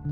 Hey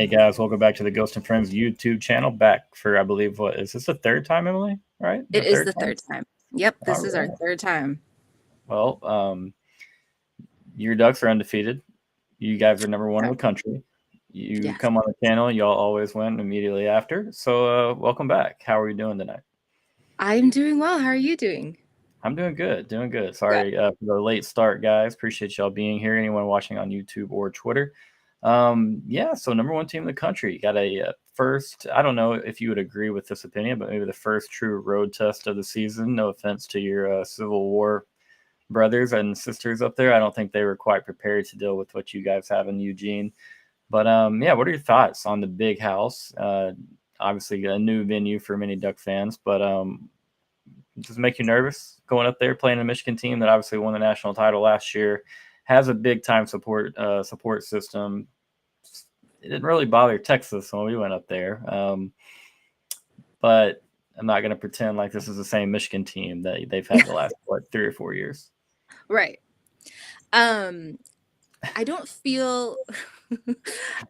guys, welcome back to the Ghost and Friends YouTube channel. Back for, I believe, what is this, the third time, Emily? Right? It The is third the time? third time. Yep, All this is our right. third time. Well, your Ducks are undefeated. You guys are number one in the Correct. country. You Yes. come on the channel, y'all always win immediately after. So, welcome back. How are you doing tonight? I'm doing well. How are you doing? I'm doing good, doing good. Good. Sorry for the late start, guys. Appreciate y'all being here. Anyone watching on YouTube or Twitter. Yeah, so number one team in the country. Got a first, I don't know if you would agree with this opinion, but maybe the first true road test of the season. No offense to your Civil War brothers and sisters up there. I don't think they were quite prepared to deal with what you guys have in Eugene. But yeah, what are your thoughts on the big house? Obviously, a new venue for many Duck fans, but does it make you nervous going up there playing a Michigan team that obviously won the national title last year, has a big time support system? It didn't really bother Texas when we went up there, but I'm not going to pretend like this is the same Michigan team that they've had the last 3 or 4 years. Right. Um, I don't feel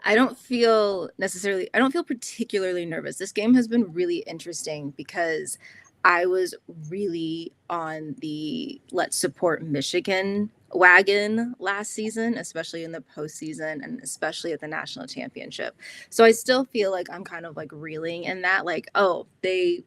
I don't feel necessarily I don't feel particularly nervous. This game has been really interesting because I was really on the let's support Michigan wagon last season, especially in the postseason and especially at the national championship. So I still feel like I'm kind of like reeling in that, like, oh, they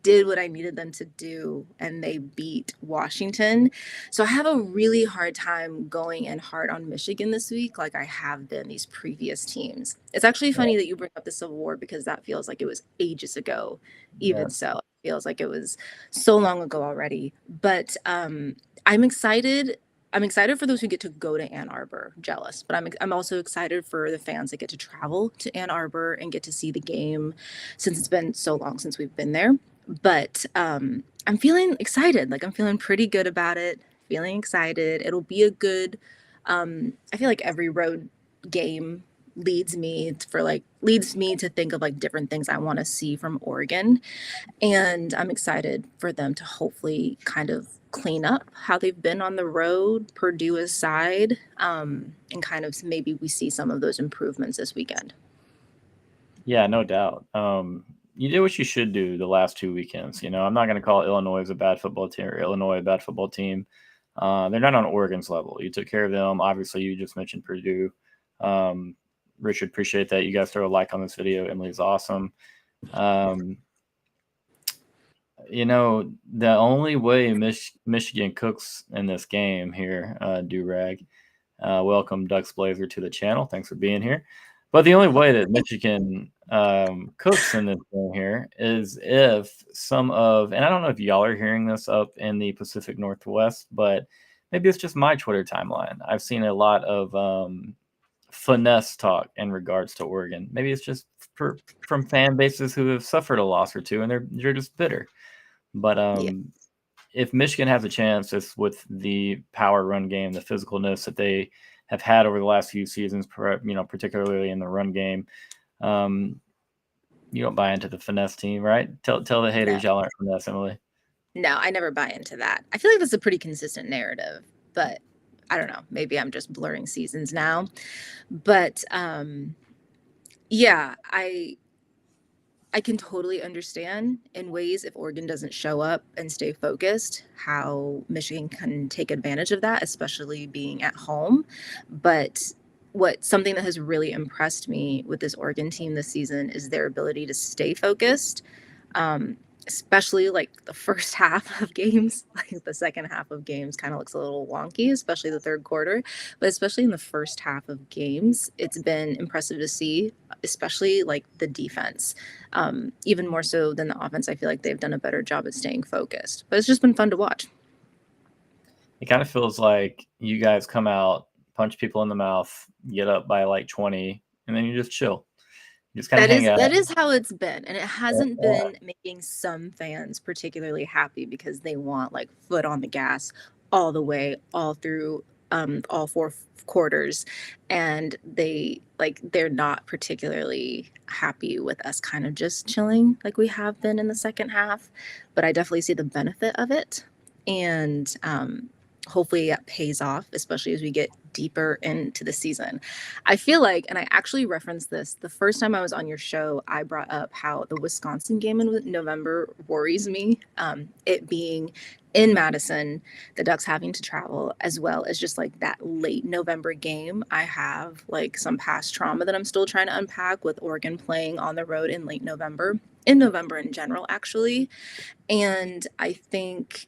did what I needed them to do and they beat Washington. So I have a really hard time going in hard on Michigan this week, like I have been these previous teams. It's actually Yeah, funny that you bring up the Civil War because that feels like it was ages ago. Even yes. so, it feels like it was so long ago already. But I'm excited. I'm excited for those who get to go to Ann Arbor. Jealous, but I'm also excited for the fans that get to travel to Ann Arbor and get to see the game, since it's been so long since we've been there. But I'm feeling excited. Like I'm feeling pretty good about it. Feeling excited. It'll be a good. I feel like every road game leads me to think of like different things I want to see from Oregon, and I'm excited for them to hopefully kind of clean up how they've been on the road, Purdue aside, and kind of maybe we see some of those improvements this weekend. Yeah, no doubt. You did what you should do the last 2 weekends. I'm not going to call Illinois a bad football team or Illinois a bad football team. They're not on Oregon's level. You took care of them. Obviously, you just mentioned Purdue. Um, Richard, appreciate that. You guys throw a like on this video. Emily's awesome. Um, the only way Michigan cooks in this game here, Durag. Welcome, Ducks Blazer, to the channel. Thanks for being here. But the only way that Michigan cooks in this game here is if and I don't know if y'all are hearing this up in the Pacific Northwest, but maybe it's just my Twitter timeline. I've seen a lot of finesse talk in regards to Oregon. Maybe it's just from fan bases who have suffered a loss or two and they're just bitter. But Yeah. if Michigan has a chance, it's with the power run game, the physicalness that they have had over the last few seasons, particularly in the run game. Um, you don't buy into the finesse team, right? Tell the No. haters y'all aren't finesse, Emily. No, I never buy into that. I feel like that's a pretty consistent narrative, but I don't know. Maybe I'm just blurring seasons now. But yeah, I can totally understand in ways if Oregon doesn't show up and stay focused, how Michigan can take advantage of that, especially being at home. But something that has really impressed me with this Oregon team this season is their ability to stay focused, um, especially like the first half of games. Like the second half of games kind of looks a little wonky, especially the third quarter. But especially in the first half of games, it's been impressive to see, especially like the defense. Even more so than the offense, I feel like they've done a better job at staying focused. But it's just been fun to watch. It kind of feels like you guys come out, punch people in the mouth, get up by like 20, and then you just chill. Just kind of hang out. That is how it's been, and it hasn't been making some fans particularly happy because they want like foot on the gas all the way, all through all four quarters, and they're not particularly happy with us kind of just chilling like we have been in the second half. But I definitely see the benefit of it, and hopefully that pays off, especially as we get deeper into the season. I feel like, and I actually referenced this the first time I was on your show, I brought up how the Wisconsin game in November worries me. It being in Madison, the Ducks having to travel, as well as just like that late November game. I have like some past trauma that I'm still trying to unpack with Oregon playing on the road in late November, in November in general, actually. And I think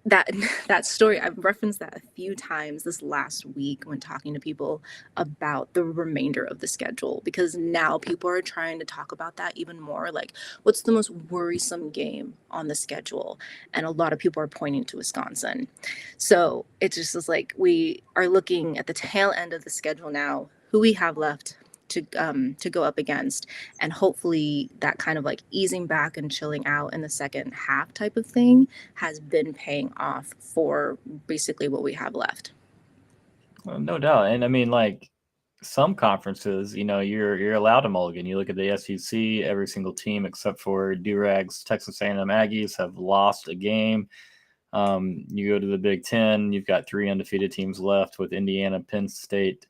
that that story, I've referenced that a few times this last week when talking to people about the remainder of the schedule, because now people are trying to talk about that even more, like what's the most worrisome game on the schedule, and a lot of people are pointing to Wisconsin. So it just is like we are looking at the tail end of the schedule now, who we have left to go up against, and hopefully that kind of like easing back and chilling out in the second half type of thing has been paying off for basically what we have left. Well, no doubt. And I mean, like some conferences, you're allowed to mulligan. You look at the SEC, every single team except for Durags, Texas A&M Aggies have lost a game. You go to the Big Ten, you've got 3 undefeated teams left with Indiana, Penn State,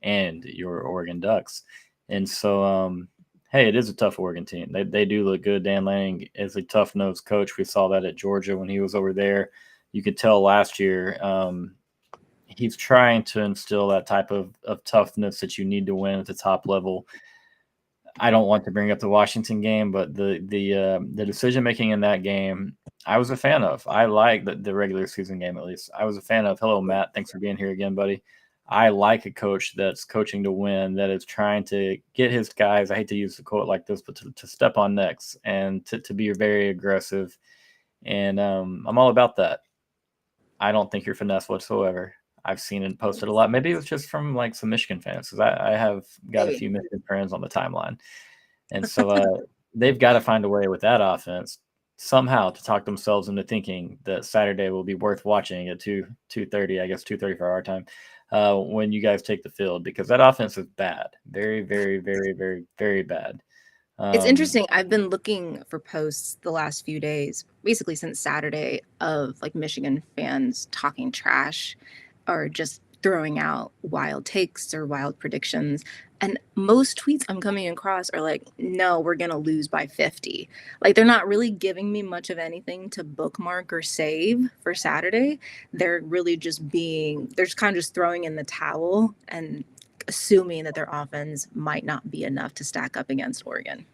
and your Oregon Ducks. And so, hey, it is a tough Oregon team. They do look good. Dan Lanning is a tough-nosed coach. We saw that at Georgia when he was over there. You could tell last year he's trying to instill that type of toughness that you need to win at the top level. I don't want to bring up the Washington game, but the decision making in that game, I was a fan of. I like the regular season game, at least. I was a fan of. Hello, Matt. Thanks for being here again, buddy. I like a coach that's coaching to win, that is trying to get his guys. I hate to use the quote like this, but to step on necks and to be very aggressive. And I'm all about that. I don't think you're finesse whatsoever. I've seen it posted a lot. Maybe it was just from like some Michigan fans, because I have got a few Michigan friends on the timeline. And so they've got to find a way with that offense somehow to talk themselves into thinking that Saturday will be worth watching at 2:30, I guess 2:30 for our time, when you guys take the field, because that offense is bad. Very, very, very, very, very bad. It's interesting. I've been looking for posts the last few days, basically since Saturday, of like Michigan fans talking trash or just throwing out wild takes or wild predictions. And most tweets I'm coming across are like, no, we're going to lose by 50. Like they're not really giving me much of anything to bookmark or save for Saturday. They're really just they're just kind of just throwing in the towel and assuming that their offense might not be enough to stack up against Oregon.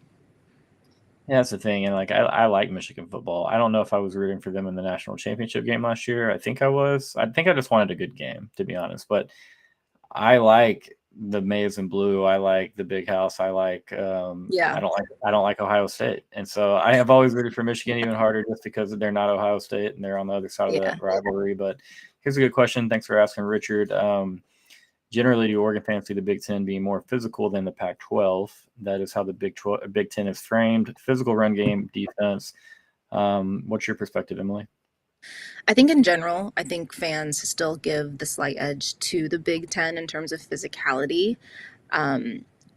Yeah, that's the thing. And like, I like Michigan football. I don't know if I was rooting for them in the national championship game last year. I think I was. I think I just wanted a good game, to be honest. But I like the maize and blue. I like the big house. I like. I don't like Ohio State, and so I have always rooted for Michigan even harder, just because they're not Ohio State and they're on the other side of that rivalry. But here's a good question. Thanks for asking, Richard. Generally, do Oregon fans see the Big Ten being more physical than the Pac-12? That is how the Big Ten is framed. Physical run game, defense. What's your perspective, Emily? I think in general, I think fans still give the slight edge to the Big Ten in terms of physicality.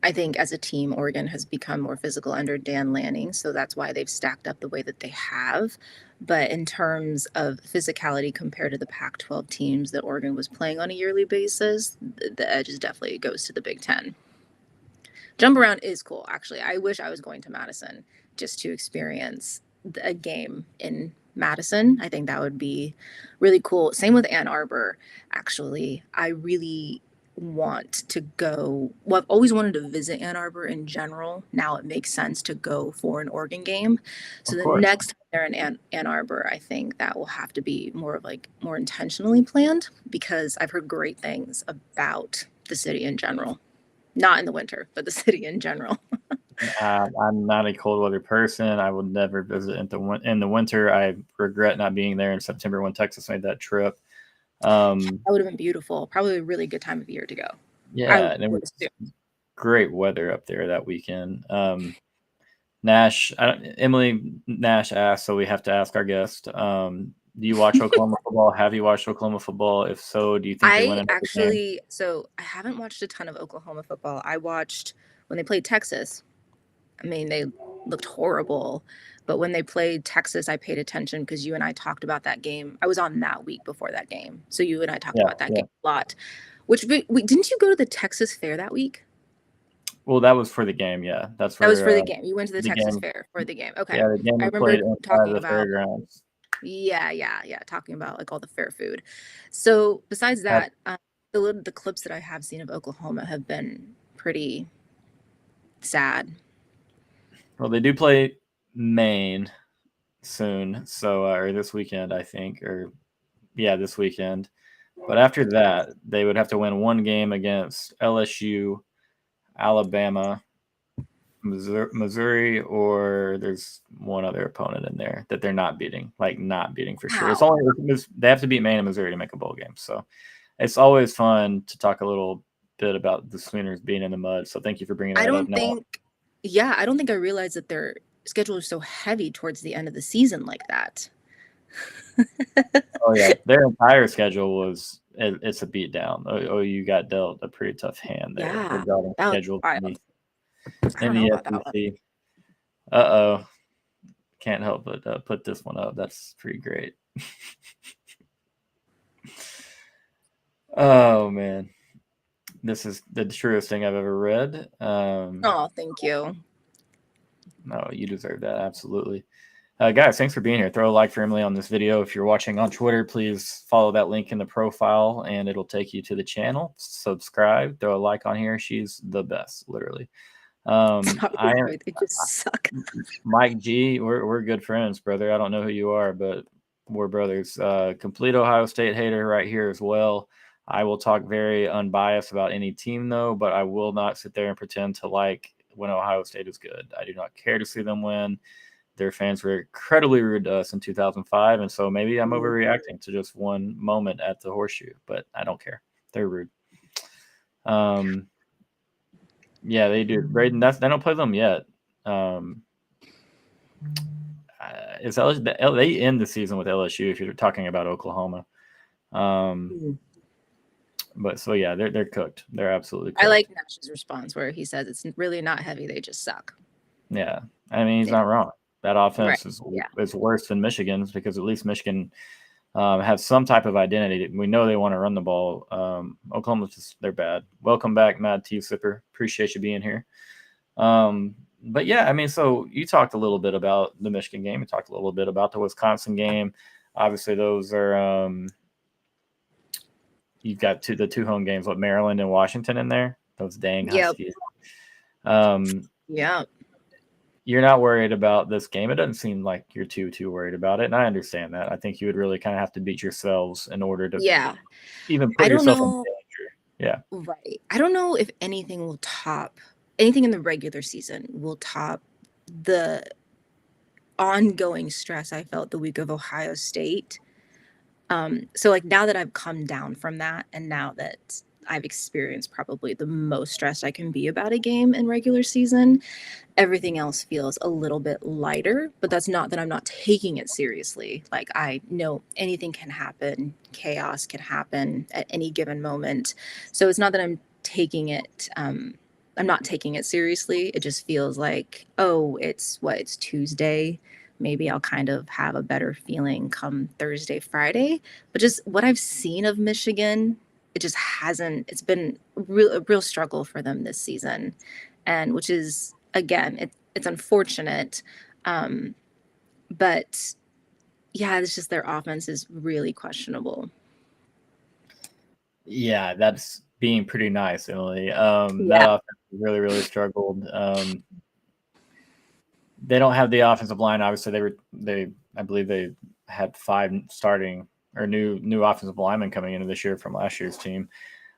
I think as a team, Oregon has become more physical under Dan Lanning, so that's why they've stacked up the way that they have. But in terms of physicality compared to the Pac-12 teams that Oregon was playing on a yearly basis, the edge is definitely goes to the Big Ten. Jump around is cool, actually. I wish I was going to Madison just to experience a game in Madison. I think that would be really cool. Same with Ann Arbor, actually. I really want to go. Well, I've always wanted to visit Ann Arbor in general. Now it makes sense to go for an Oregon game. So the next time they're in Ann Arbor, I think that will have to be more intentionally planned, because I've heard great things about the city in general. Not in the winter, but the city in general. I'm not a cold weather person. I would never visit in the winter. I regret not being there in September when Texas made that trip. That would have been beautiful. Probably a really good time of year to go. Yeah, and it was great weather up there that weekend. Nash, Emily Nash asked, so we have to ask our guest. Do you watch Oklahoma football? Have you watched Oklahoma football? If so, do you think they win another game? So I haven't watched a ton of Oklahoma football. I watched when they played Texas. I mean, they looked horrible, but when they played Texas, I paid attention because you and I talked about that game. I was on that week before that game, so you and I talked about that game a lot. Which didn't you go to the Texas Fair that week? Well, that was for the game. Yeah, that was for the game. You went to the Texas Fair for the game. Okay. Yeah, the game I remember talking about fairgrounds. Yeah, talking about like all the fair food. So besides that, the clips that I have seen of Oklahoma have been pretty sad. Well, they do play Maine soon, so or this weekend, I think, this weekend. But after that, they would have to win one game against LSU, Alabama, Missouri, or there's one other opponent in there that they're not beating for sure. It's only they have to beat Maine and Missouri to make a bowl game. So it's always fun to talk a little bit about the Sooners being in the mud. So thank you for bringing that up. I don't think I realized that their schedule is so heavy towards the end of the season like that. Oh yeah, their entire schedule it's a beat down. You got dealt a pretty tough hand there regarding schedule. In the SEC. Uh-oh. Can't help but put this one up. That's pretty great. Oh, man. This is the truest thing I've ever read. Oh, thank you. No, you deserve that. Absolutely. Guys, thanks for being here. Throw a like for Emily on this video. If you're watching on Twitter, please follow that link in the profile, and it'll take you to the channel. Subscribe. Throw a like on here. She's the best, literally. They just suck. Mike G, we're good friends, brother. I don't know who you are, but we're brothers. Complete Ohio State hater right here as well. I will talk very unbiased about any team though, but I will not sit there and pretend to like when Ohio State is good. I do not care to see them win. Their fans were incredibly rude to us in 2005, and so maybe I'm overreacting to just one moment at the Horseshoe, but I don't care. They're rude. Yeah, they do. Braden, they don't play them yet. Is LSU, they end the season with LSU if you're talking about Oklahoma. But so yeah, they're cooked. They're absolutely cooked. I like Nash's response where he says it's really not heavy, they just suck. Yeah. I mean, he's not wrong. That offense is worse than Michigan's because at least Michigan has some type of identity. We know they want to run the ball. Oklahoma's they're bad. Welcome back, Mad Tea Sipper. Appreciate you being here. But yeah, I mean, so you talked a little bit about the Michigan game. You talked a little bit about the Wisconsin game. Obviously, those are you've got the two home games, Maryland and Washington in there. Those dang Huskies. Yeah. You're not worried about this game. It doesn't seem like you're too worried about it, and I understand that. I think you would really kind of have to beat yourselves in order to even put yourself in danger. Yeah. Right. I don't know if anything in the regular season will top the ongoing stress I felt the week of Ohio State. So like now that I've come down from that, and now that I've experienced probably the most stressed I can be about a game in regular season, everything else feels a little bit lighter, but that's not that I'm not taking it seriously. Like I know anything can happen, chaos can happen at any given moment. So it's not that I'm taking it, I'm not taking it seriously. It just feels like, oh, it's Tuesday. Maybe I'll kind of have a better feeling come Thursday, Friday. But just what I've seen of Michigan, it just hasn't, it's been a real struggle for them this season. And which is, again, it's unfortunate. But yeah, it's just their offense is really questionable. Yeah, that's being pretty nice, Emily. That offense really struggled. They don't have the offensive line. Obviously, I believe they had 5 starting or new offensive linemen coming into this year from last year's team.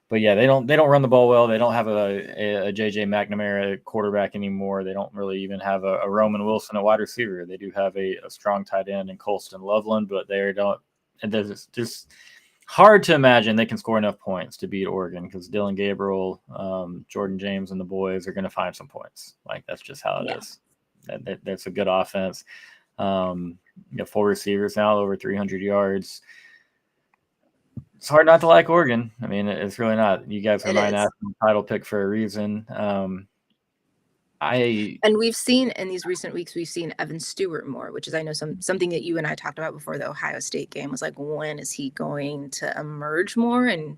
But yeah, they don't run the ball well. They don't have a JJ McNamara quarterback anymore. They don't really even have a Roman Wilson at wide receiver. They do have a strong tight end in Colston Loveland, but they don't. And there's just hard to imagine they can score enough points to beat Oregon because Dylan Gabriel, Jordan James, and the boys are going to find some points. Like that's just how it Yeah. is. That's a good offense. You know, 4 receivers now, over 300 yards. It's hard not to like Oregon. I mean, it's really not. You guys are It my is. national title pick for a reason. I And we've seen in these recent weeks, we've seen Evan Stewart more, which is I know something that you and I talked about before the Ohio State game was like, when is he going to emerge more and,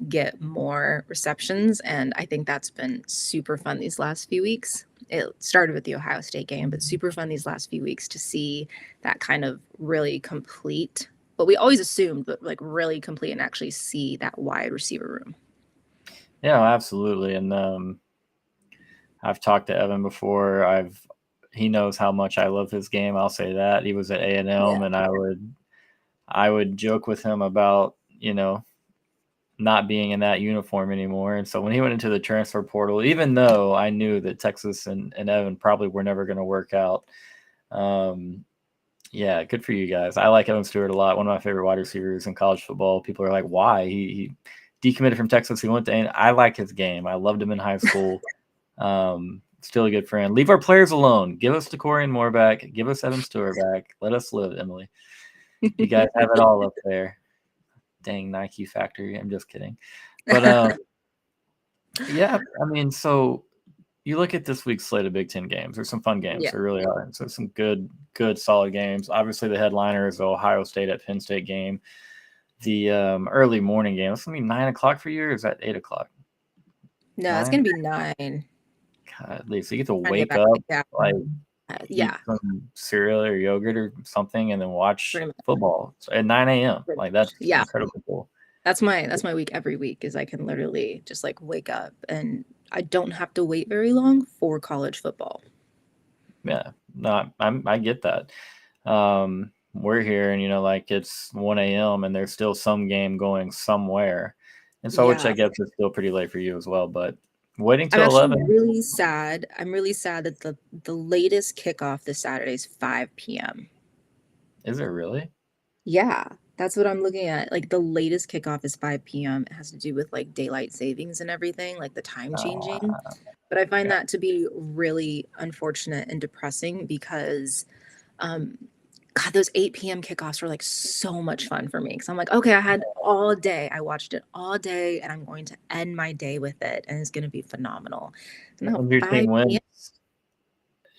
get more receptions? And I think that's been super fun these last few weeks. It started with the Ohio State game, but super fun these last few weeks to see that kind of really complete. But we always assumed, but like really complete and actually see that wide receiver room. Yeah, absolutely. And I've talked to Evan before. He knows how much I love his game. I'll say that. He was at A&M, and I would joke with him about, not being in that uniform anymore. And so when he went into the transfer portal, even though I knew that Texas and Evan probably were never going to work out, yeah, good for you guys. I like Evan Stewart a lot. One of my favorite wide receivers in college football. People are like, why? He decommitted from Texas. He went to A&M. I like his game. I loved him in high school. Still a good friend. Leave our players alone. Give us DeCorian Moore back. Give us Evan Stewart back. Let us live, Emily. You guys have it all up there. Dang Nike factory. I'm just kidding. But yeah, I mean, so you look at this week's slate of Big Ten games. There's some fun games. Yeah. There really are. So some good, solid games. Obviously, the headliner is the Ohio State at Penn State game. The early morning game. It's gonna be 9 o'clock for you, or is that 8 o'clock? No, it's 9. gonna be 9. God, at least you get to Trying to get wake back. up, Yeah. like eat Yeah. some cereal or yogurt or something, and then watch Pretty much. football at 9 a.m. Like that's Yeah. incredibly cool. That's my week every week is I can literally just like wake up and I don't have to wait very long for college football. Yeah, no, I get that. We're here, and like it's 1 a.m. and there's still some game going somewhere, and so which I Yeah. guess is still pretty late for you as well. But waiting I'm till actually 11. really sad. I'm really sad that the latest kickoff this Saturday is 5 p.m. Is it really? Yeah, that's what I'm looking at. Like the latest kickoff is 5 p.m. It has to do with like daylight savings and everything, like the time changing. But I find Yeah. that to be really unfortunate and depressing because um God, those 8 p.m. kickoffs were like so much fun for me. Cause I'm like, okay, I had all day. I watched it all day and I'm going to end my day with it. And it's gonna be phenomenal. And now And your team 5 p.m. wins.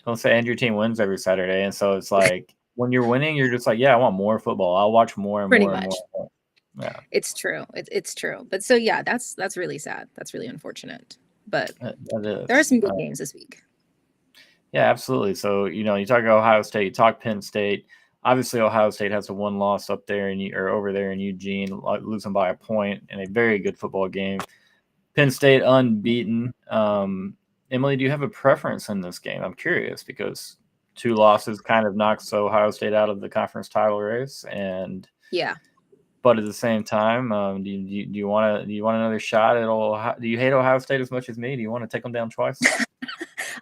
Let's say and your team wins every Saturday, and so it's like when you're winning, you're just like, yeah, I want more football. I'll watch more and Pretty more and much. more. Yeah, It's true. It's true. But so yeah, that's really sad. That's really unfortunate. But that is. there are some good games this week. Yeah, absolutely. So, you talk Ohio State, you talk Penn State. Obviously, Ohio State has a one loss up there or over there in Eugene, losing by a point in a very good football game. Penn State unbeaten. Emily, do you have a preference in this game? I'm curious because 2 losses kind of knocks Ohio State out of the conference title race, Yeah. but at the same time, do you want another shot at Ohio? Do you hate Ohio State as much as me? Do you want to take them down twice?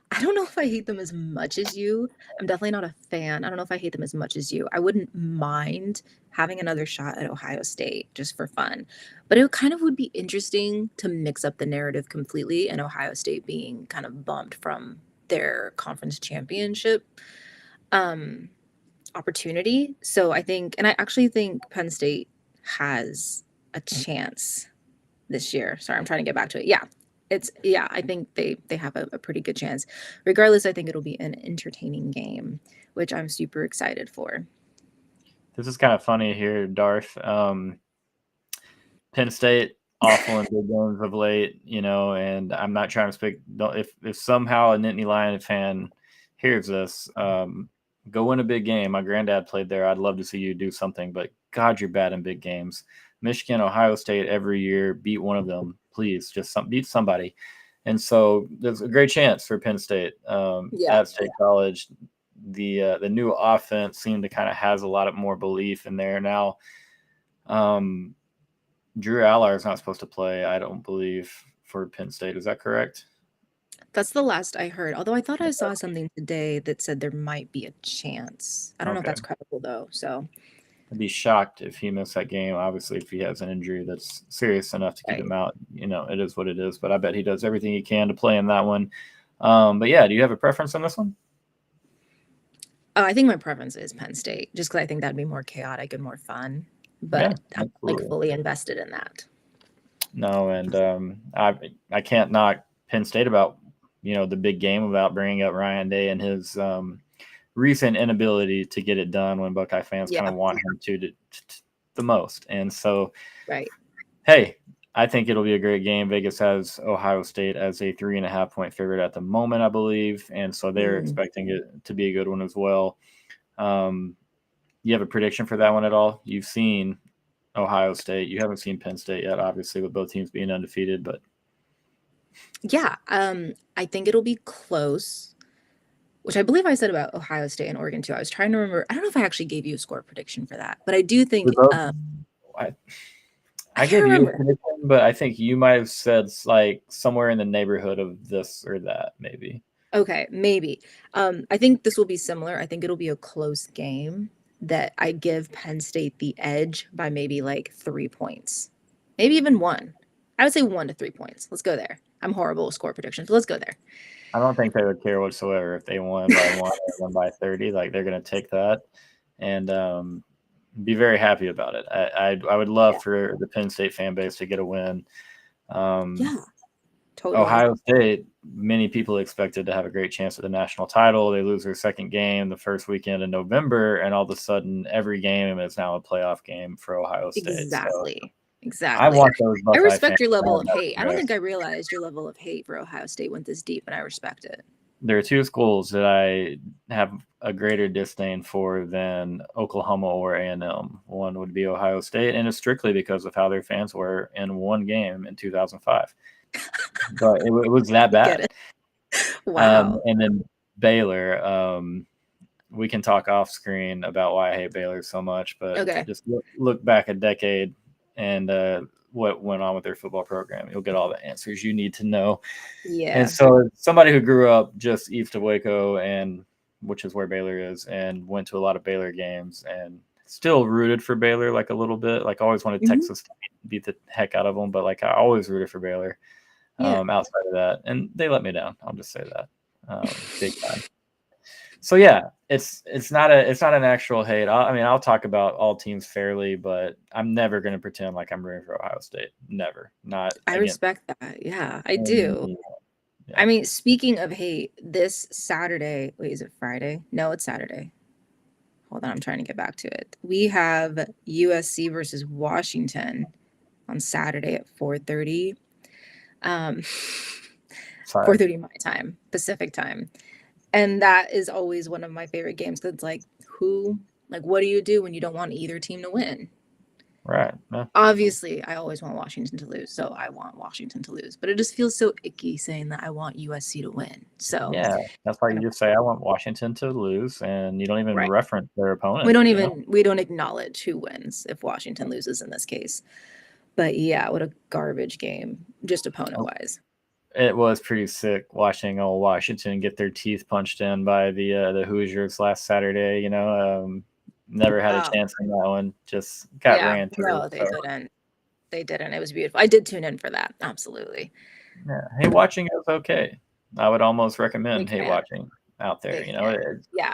I don't know if I hate them as much as you. I'm definitely not a fan. I don't know if I hate them as much as you. I wouldn't mind having another shot at Ohio State just for fun. But it kind of would be interesting to mix up the narrative completely and Ohio State being kind of bumped from their conference championship um, opportunity. So I think, and I actually think Penn State has a chance this year. Sorry, I'm trying to get back to it. Yeah, I think they have a pretty good chance. Regardless, I think it'll be an entertaining game, which I'm super excited for. This is kind of funny here, Darth. Penn State awful in big games of late, and I'm not trying to speak. If somehow a Nittany Lion fan hears this, go win a big game. My granddad played there. I'd love to see you do something, but God, you're bad in big games. Michigan, Ohio State every year, beat one of them, please. Just beat somebody. And so there's a great chance for Penn State at State College. The new offense seemed to kind of has a lot of more belief in there now. Drew Aller is not supposed to play, I don't believe, for Penn State. Is that correct? That's the last I heard. Although I thought I saw something today that said there might be a chance. I don't know if Okay. that's credible though. So I'd be shocked if he missed that game. Obviously, if he has an injury that's serious enough to keep Right. him out, it is what it is. But I bet he does everything he can to play in that one. But yeah, do you have a preference on this one? I think my preference is Penn State, just because I think that'd be more chaotic and more fun. Yeah, But I'm like absolutely. fully invested in that. No, and I can't knock Penn State about the big game about bringing up Ryan Day and his recent inability to get it done when Buckeye fans kind Yeah. of want him to the most. And so, Right. hey, I think it'll be a great game. Vegas has Ohio State as a 3.5-point favorite at the moment, I believe, and so they're Mm. expecting it to be a good one as well. You have a prediction for that one at all? You've seen Ohio State. You haven't seen Penn State yet, obviously, with both teams being undefeated, but Yeah. I think it'll be close, which I believe I said about Ohio State and Oregon too. I was trying to remember. I don't know if I actually gave you a score prediction for that, but I do we think both. I I can't gave you a remember. prediction, but I think you might have said like somewhere in the neighborhood of this or that, maybe. Okay, maybe. I think this will be similar. I think it'll be a close game that I give Penn State the edge by maybe like 3 points, maybe even one. I would say 1 to 3 points. Let's go there. I'm horrible with score predictions, but let's go there. I don't think they would care whatsoever if they won by one or won by 30. Like they're going to take that and be very happy about it. I would love Yeah. for the Penn State fan base to get a win. Um, Yeah, totally. Ohio State, many people expected to have a great chance at the national title. They lose their second game the first weekend in November, and all of a sudden, every game is now a playoff game for Ohio State. So Exactly. I Exactly. want those I Buckeye fans respect your to level have of that hate. I don't regret. think I realized your level of hate for Ohio State went this deep, and I respect it. There are two schools that I have a greater disdain for than Oklahoma or A&M. One would be Ohio State, and it's strictly because of how their fans were in one game in 2005. But it was that I get bad. it. Wow. And then Baylor. We can talk off screen about why I hate Baylor so much, but Okay. just look back a decade and what went on with their football program. You'll get all the answers you need to know. Yeah. And so, somebody who grew up just east of Waco, and which is where Baylor is, and went to a lot of Baylor games, and still rooted for Baylor like a little bit. Like always wanted Mhm. Texas to beat the heck out of them, but like I always rooted for Baylor. Yeah. Outside of that, and they let me down. I'll just say that big time. So yeah, it's not an actual hate. I'll talk about all teams fairly, but I'm never going to pretend like I'm rooting for Ohio State. Never. Not I again. respect that. Yeah, I do. Yeah. I mean, speaking of hate, this Saturday, wait, is it Friday? No, it's Saturday. Hold on, I'm trying to get back to it. We have USC versus Washington on Saturday at 4:30. Um, Sorry. 4:30 my time, Pacific time. And that is always one of my favorite games because it's like, what do you do when you don't want either team to win? Right. Yeah. Obviously, I always want Washington to lose, so I want Washington to lose. But it just feels so icky saying that I want USC to win. So Yeah, that's why you just say I want Washington to lose, and you don't even right. reference their opponent. We don't acknowledge who wins if Washington loses in this case. But yeah, what a garbage game, just opponent wise. It was pretty sick watching old Washington get their teeth punched in by the Hoosiers last Saturday. Never had a chance in that one. Just got ran through. No, they didn't. They didn't. It was beautiful. I did tune in for that. Absolutely. Yeah. Hate watching is okay. I would almost recommend hate watching out there.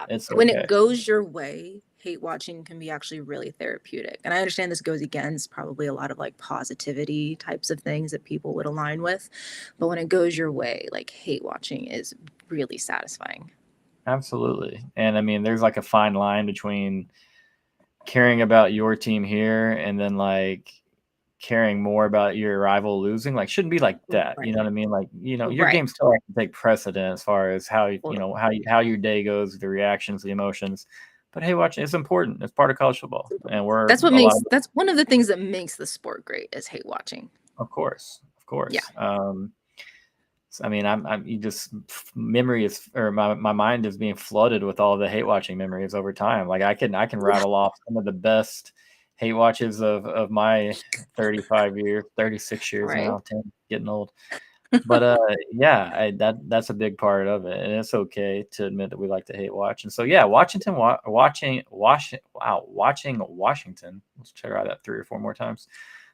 It's when okay. it goes your way, hate watching can be actually really therapeutic. And I understand this goes against probably a lot of like positivity types of things that people would align with. But when it goes your way, like hate watching is really satisfying. Absolutely. And I mean, there's like a fine line between caring about your team here and then like caring more about your rival losing. Like shouldn't be like that. Right. You know what I mean? Like, your Right. game still has to take precedent as far as how how your day goes, the reactions, the emotions. But hey, watching it's important. It's part of college football. And that's one of the things that makes the sport great is hate watching. Of course. Yeah. I mean, you just memory is, or my mind is being flooded with all the hate watching memories over time. Like I can rattle off some of the best hate watches of my 35 years, 36 years Right. now, 10, getting old. But yeah, that's a big part of it, and it's okay to admit that we like to hate watch. And so yeah, watching Washington. Let's try that 3 or 4 more times.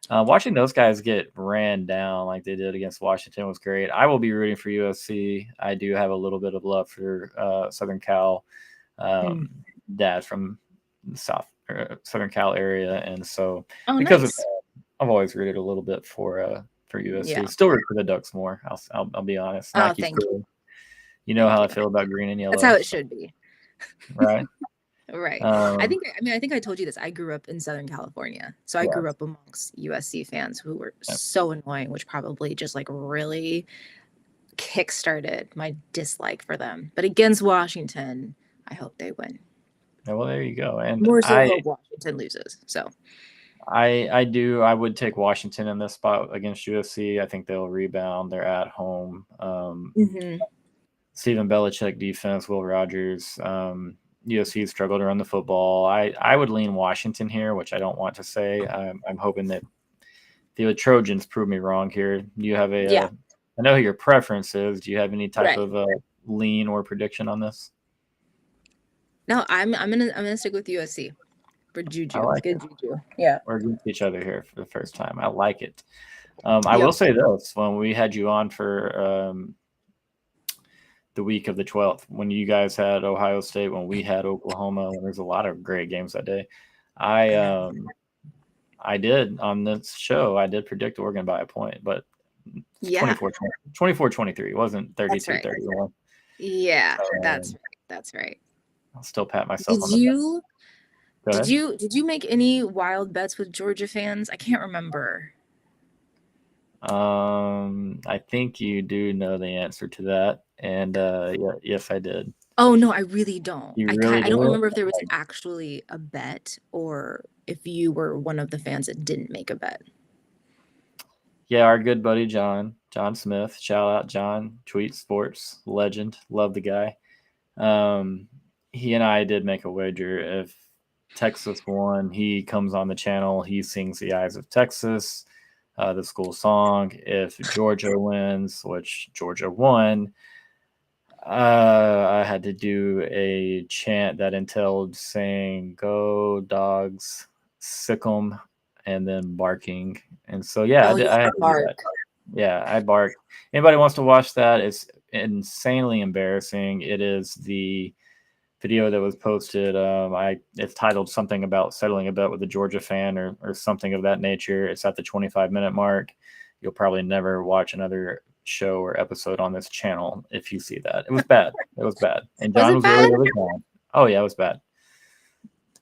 Watching those guys get ran down like they did against Washington was great. I will be rooting for USC. I do have a little bit of love for Southern Cal. Um, Dad from the Southern Cal area, and so Oh, because of nice. that, I've always rooted a little bit for USC. Yeah. Still root for the Ducks more. I'll be honest. Oh, Nike's thank you. cool. You know Thank how you. I feel about green and That's yellow, how it so, should be. right? Right. Um, I think I told you this. I grew up in Southern California. So I yeah, grew up amongst USC fans who were yeah. so annoying, which probably just like really kickstarted my dislike for them. But against Washington, I hope they win. Well, there you go. And More so hope Washington loses. So I would take Washington in this spot against USC. I think they'll rebound. They're at home. mhm. Stephen Belichick defense, Will Rogers. USC struggled to run the football. I would lean Washington here, which I don't want to say. I'm hoping that the Trojans prove me wrong here. Do you have Yeah. I know who your preference is. Do you have any type Right. of lean or prediction on this? No, I'm gonna stick with USC for I Juju. like Good it. Juju. Yeah. We're against each other here for the first time. I like it. I will Yep. say this: when we had you on for the week of the 12th, when you guys had Ohio State, when we had Oklahoma, there's a lot of great games that day. I know. I did on this show. I did predict Oregon by a point, but Yeah. 24-23. It wasn't That's right. 32-31. Yeah, that's Um, right. That's right. I'll still pat myself Did on the back. you Go ahead. did you make any wild bets with Georgia fans? I can't remember. I think you do know the answer to that, and yeah, yes, I did. Oh no, I really don't. You really I don't do? remember if there was actually a bet or if you were one of the fans that didn't make a bet. Yeah, our good buddy John Smith. Shout out John, Tweet Sports legend. Love the guy. Um, he and I did make a wager. If Texas won, he comes on the channel. He sings "The Eyes of Texas," the school song. If Georgia wins, which Georgia won, I had to do a chant that entailed saying "Go Dogs, sick 'em," and then barking. And so, yeah, Oh, you I had had to to do bark. that. Yeah, I bark. Anybody wants to watch that? It's insanely embarrassing. It is the video that was posted. It's titled something about settling a bet with a Georgia fan or something of that nature. It's at the 25-minute mark. You'll probably never watch another show or episode on this channel if you see that. It was bad. It was bad. And Was John it was really, bad? really bad. Oh yeah, it was bad.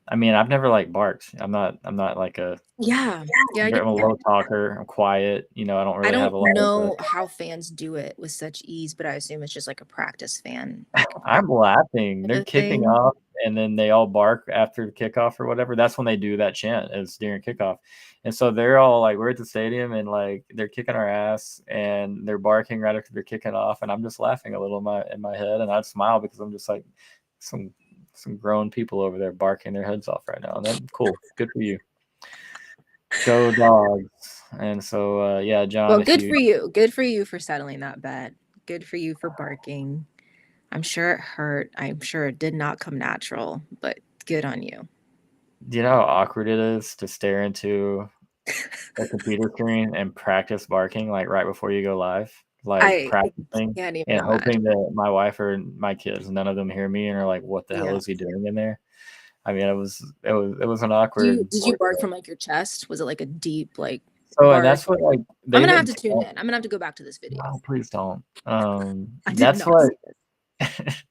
I mean, I've never like barked. I'm not like Yeah. Yeah, I I'm get a that. low talker. I'm quiet. I don't I really have don't a lot of know how fans do it with such ease, but I assume it's just like a practice fan, like I'm laughing. kind They're of kicking thing. off, and then they all bark after the kickoff or whatever. That's when they do that chant is during kickoff. And so they're all like, we're at the stadium and like they're kicking our ass and they're barking right after they're kicking off. And I'm just laughing a little in my head, and I'd smile because I'm just like some grown people over there barking their heads off right now. And then cool, good for you. Go Dogs. And so yeah, John, Well, if good you for you. Good for you for settling that bet. Good for you for barking. I'm sure it hurt. I'm sure it did not come natural, but good on you. do you know how awkward it is to stare into a computer screen and practice barking like right before you go live, like I practicing can't even and hoping imagine. that my wife or my kids, none of them hear me and are like, "What the hell Yeah. is he doing in there?" I mean, it was an awkward Did you bark from like your chest? Was it like a deep like so and bark? that's what like I'm they gonna have didn't to tune tell. in. I'm gonna have to go back to this video. No, please don't. I did That's not what see this.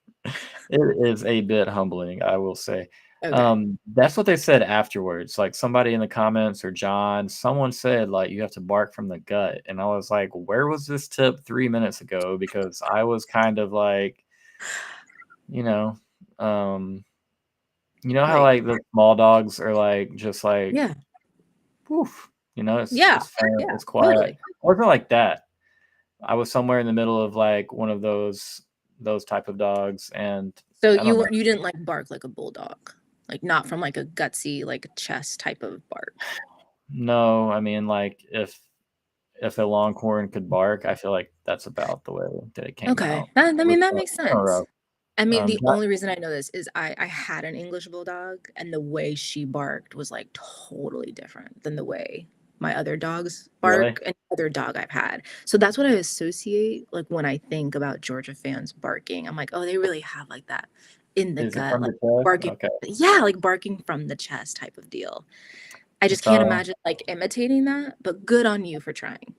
it is a bit humbling, I will say. Okay. That's what they said afterwards. Like somebody in the comments or John, someone said like you have to bark from the gut, and I was like, where was this tip 3 minutes ago? Because I was kind of like, you know, um, how Right. like the small dogs are like just like, Yeah. poof, Yeah. it's fair, Yeah. it's quiet. Totally. It wasn't like that. I was somewhere in the middle of like one of those type of dogs, and So I don't know. you didn't like bark like a bulldog, like not from like a gutsy like chest type of bark. No, I mean like if a Longhorn could bark, I feel like that's about the way that it came Okay. out. That, I It was mean, that kinda makes kinda sense. rough. I mean, the Not only reason I know this is I had an English bulldog, and the way she barked was like totally different than the way my other dogs really? bark and other dog I've had. So that's what I associate like when I think about Georgia fans barking. I'm like, oh, they really have like that in the Is it gut, from like the chest? barking. Okay. Yeah, like barking from the chest type of deal. I just It's, can't imagine like imitating that, but good on you for trying.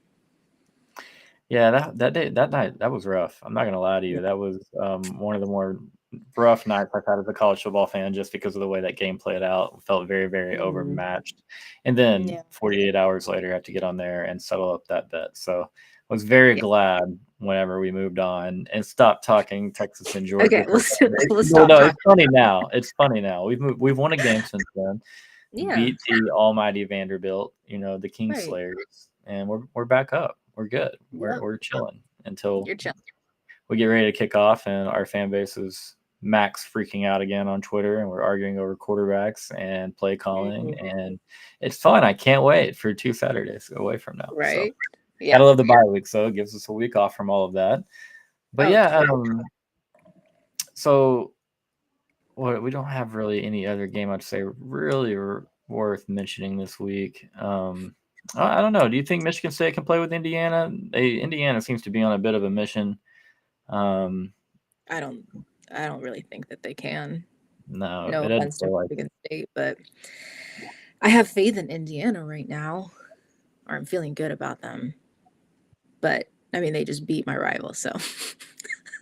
yeah, that day, that night, that was rough. I'm not gonna lie to Yeah. you. That was, one of the more rough nights I've had as a college football fan just because of the way that game played out. Felt very, very Mm, overmatched. And then yeah. 48 hours later, I have to get on there and settle up that bet. So I was very Yeah. glad whenever we moved on and stopped talking Texas and Okay, Georgia for a let's couple days. let's Well, stop no, it's talking. funny now. It's funny now. We've won a game since then. Yeah, Beat the almighty Vanderbilt, the right. Kingslayers, and we're back up. We're good. We're Yep. we're chilling until You're chill. we get ready to kick off, and our fan base is max freaking out again on Twitter, and we're arguing over quarterbacks and play calling, Mhm. and it's fun. I can't wait for 2 Saturdays away from now. So Right? Yeah. gotta love the bye week, so it gives us a week off from all of that. But Oh, yeah, totally. so what we don't have really any other game I'd say really worth mentioning this week. I don't know. Do you think Michigan State can play with Indiana? Indiana seems to be on a bit of a mission. Um, I don't I don't really think that they can. no, No it doesn't offense to feel like. Michigan State, but I have faith in Indiana right now, or I'm feeling good about them. But I mean, they just beat my rival, so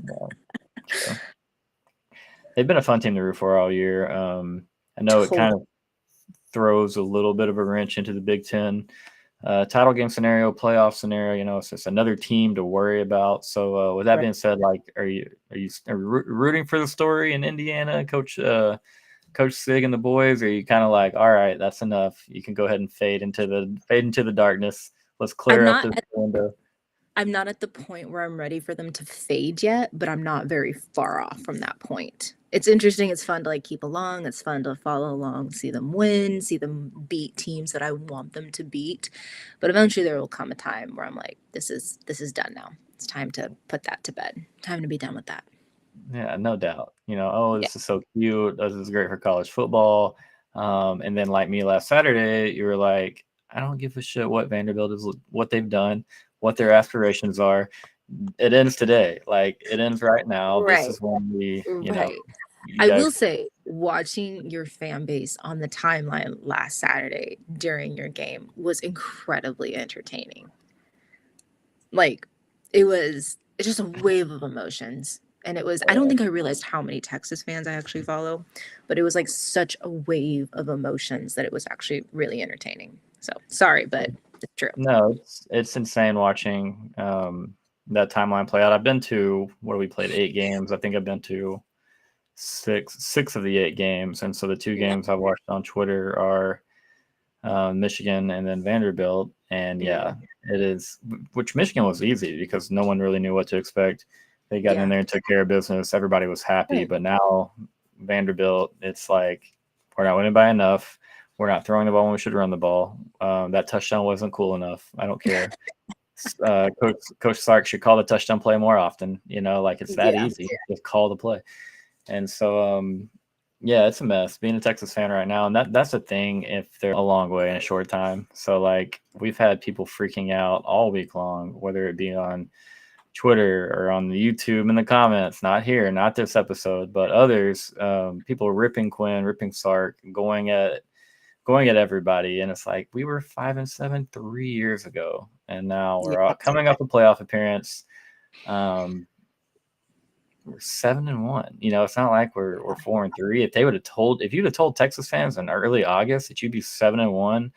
No, true. They've been a fun team to root for all year. I know it kind totally. of throws a little bit of a wrench into the Big Ten title game scenario, playoff scenario. It's just another team to worry about. So, with that Right. being said, like, are you rooting for the story in Indiana, Coach Sig and the boys? Or are you kind of like, all right, that's enough. You can go ahead and fade into the darkness. Let's I'm clear up not this window. I'm not at the point where I'm ready for them to fade yet, but I'm not very far off from that point. It's interesting. It's fun to like keep along. It's fun to follow along, see them win, see them beat teams that I want them to beat. But eventually there will come a time where I'm like, this is done now. It's time to put that to bed. Time to be done with that. Yeah, no doubt. Oh, Yeah. this is so cute. This is great for college football. And then, like me last Saturday, you were like, I don't give a shit what Vanderbilt is, what they've done, what their aspirations are. It ends today. Like, it ends right now. This Right. is when Right. you I will guys. say, watching your fan base on the timeline last Saturday during your game was incredibly entertaining. Like, it's just a wave of emotions. And it was, I don't think I realized how many Texas fans I actually follow, but it was like such a wave of emotions that it was actually really entertaining. So sorry, but it's true. No, it's insane watching that timeline play out. I've been to what we played 8 games. I think I've been to six of the 8 games, and so the two Yeah. games I've watched on Twitter are Michigan and then Vanderbilt. And Mm, yeah, it is, which Michigan was easy because no one really knew what to expect. They got in yeah. there and took care of business. Everybody was happy. Right. But now Vanderbilt, it's like we're not winning by enough. We're not throwing the ball when we should run the ball. That touchdown wasn't cool enough. I don't care. Coach Sark should call the touchdown play more often. Like it's that Yeah. easy. Just call the play. And so, yeah, it's a mess being a Texas fan right now. And that's the thing if they're a long way in a short time. So, like, we've had people freaking out all week long, whether it be on Twitter or on the YouTube in the comments, not here, not this episode, but others, people ripping Quinn, ripping Sark, going at everybody. And it's like, we were 5-7 3 years ago. And now we're Yeah. all coming up a playoff appearance. Um, we're 7-1. It's not like we're 4-3. If you'd have told Texas fans in early August that you'd be 7-1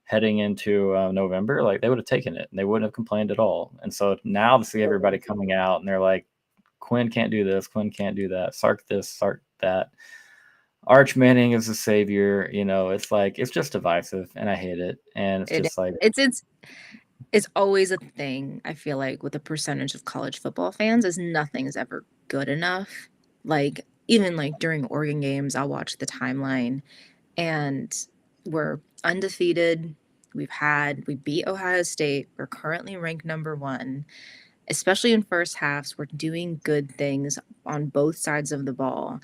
heading into November, like they would have taken it and they wouldn't have complained at all. And so now to see everybody coming out and they're like, Quinn can't do this, Quinn can't do that, Sark this, Sark that. Arch Manning is the savior. It's like it's just divisive, and I hate it. And it's It just like, it's it's always a thing, I feel like, with a percentage of college football fans is nothing's ever good enough. Like, even like during Oregon games, I'll watch the timeline and we're undefeated. We beat Ohio State. We're currently ranked number one, especially in first halves. We're doing good things on both sides of the ball.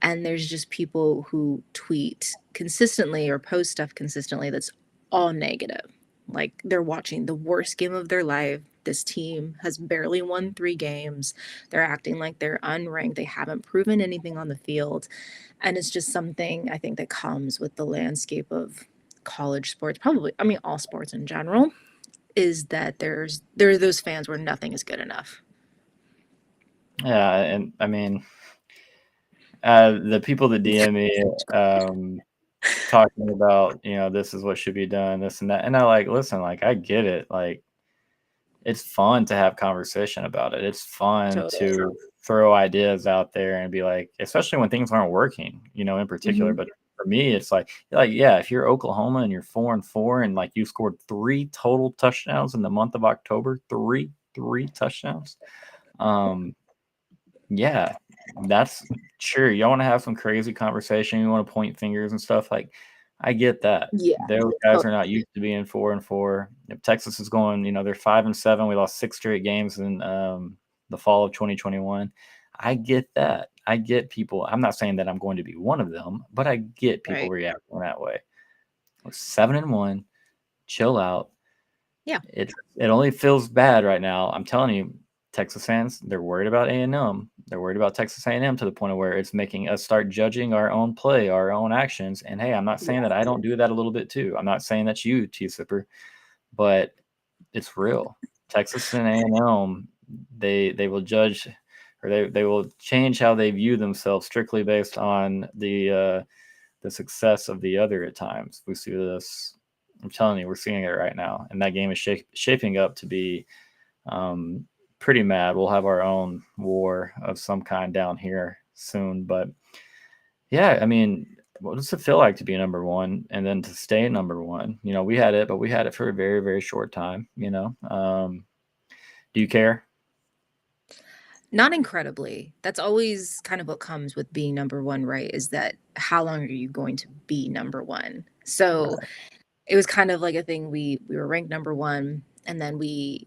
And there's just people who tweet consistently or post stuff consistently that's all negative. Like they're watching the worst game of their life. This team has barely won 3 games. They're acting like they're unranked. They haven't proven anything on the field. And it's just something I think that comes with the landscape of college sports, probably, I mean, all sports in general, is that there are those fans where nothing is good enough. Yeah, and I mean, the people that DM me talking about, this is what should be done, this and that, and I listen, I get it, it's fun to have conversation about it. It's fun Totally. to throw ideas out there and be like, especially when things aren't working, in particular. Mhm. But for me, it's yeah, if you're Oklahoma and you're 4-4 and you scored 3 total touchdowns in the month of October, three touchdowns. Yeah, that's sure. Y'all want to have some crazy conversation. You want to point fingers and stuff. I get that. Yeah. Those guys are not used to being 4-4. If Texas is going, they're 5-7. We lost 6 straight games in the fall of 2021. I get that. I get people. I'm not saying that I'm going to be one of them, but I get people Right. reacting that way. We're 7-1. Chill out. Yeah. It only feels bad right now. I'm telling you, Texas fans, they're worried about A&M. They're worried about Texas A&M to the point of where it's making us start judging our own play, our own actions. And hey, I'm not saying that I don't do that a little bit too. I'm not saying that's you, T-Sipper, but it's real. Texas and A&M, they will judge, or they will change how they view themselves strictly based on the success of the other at times. We see this. I'm telling you, we're seeing it right now, and that game is shaping up to be pretty mad. We'll have our own war of some kind down here soon. But yeah, I mean, what does it feel like to be number one and then to stay number one? We had it, but we had it for a very, very short time. Do you care? Not incredibly. That's always kind of what comes with being number one, right? Is that how long are you going to be number one? So it was kind of like a thing. We were ranked number one, and then we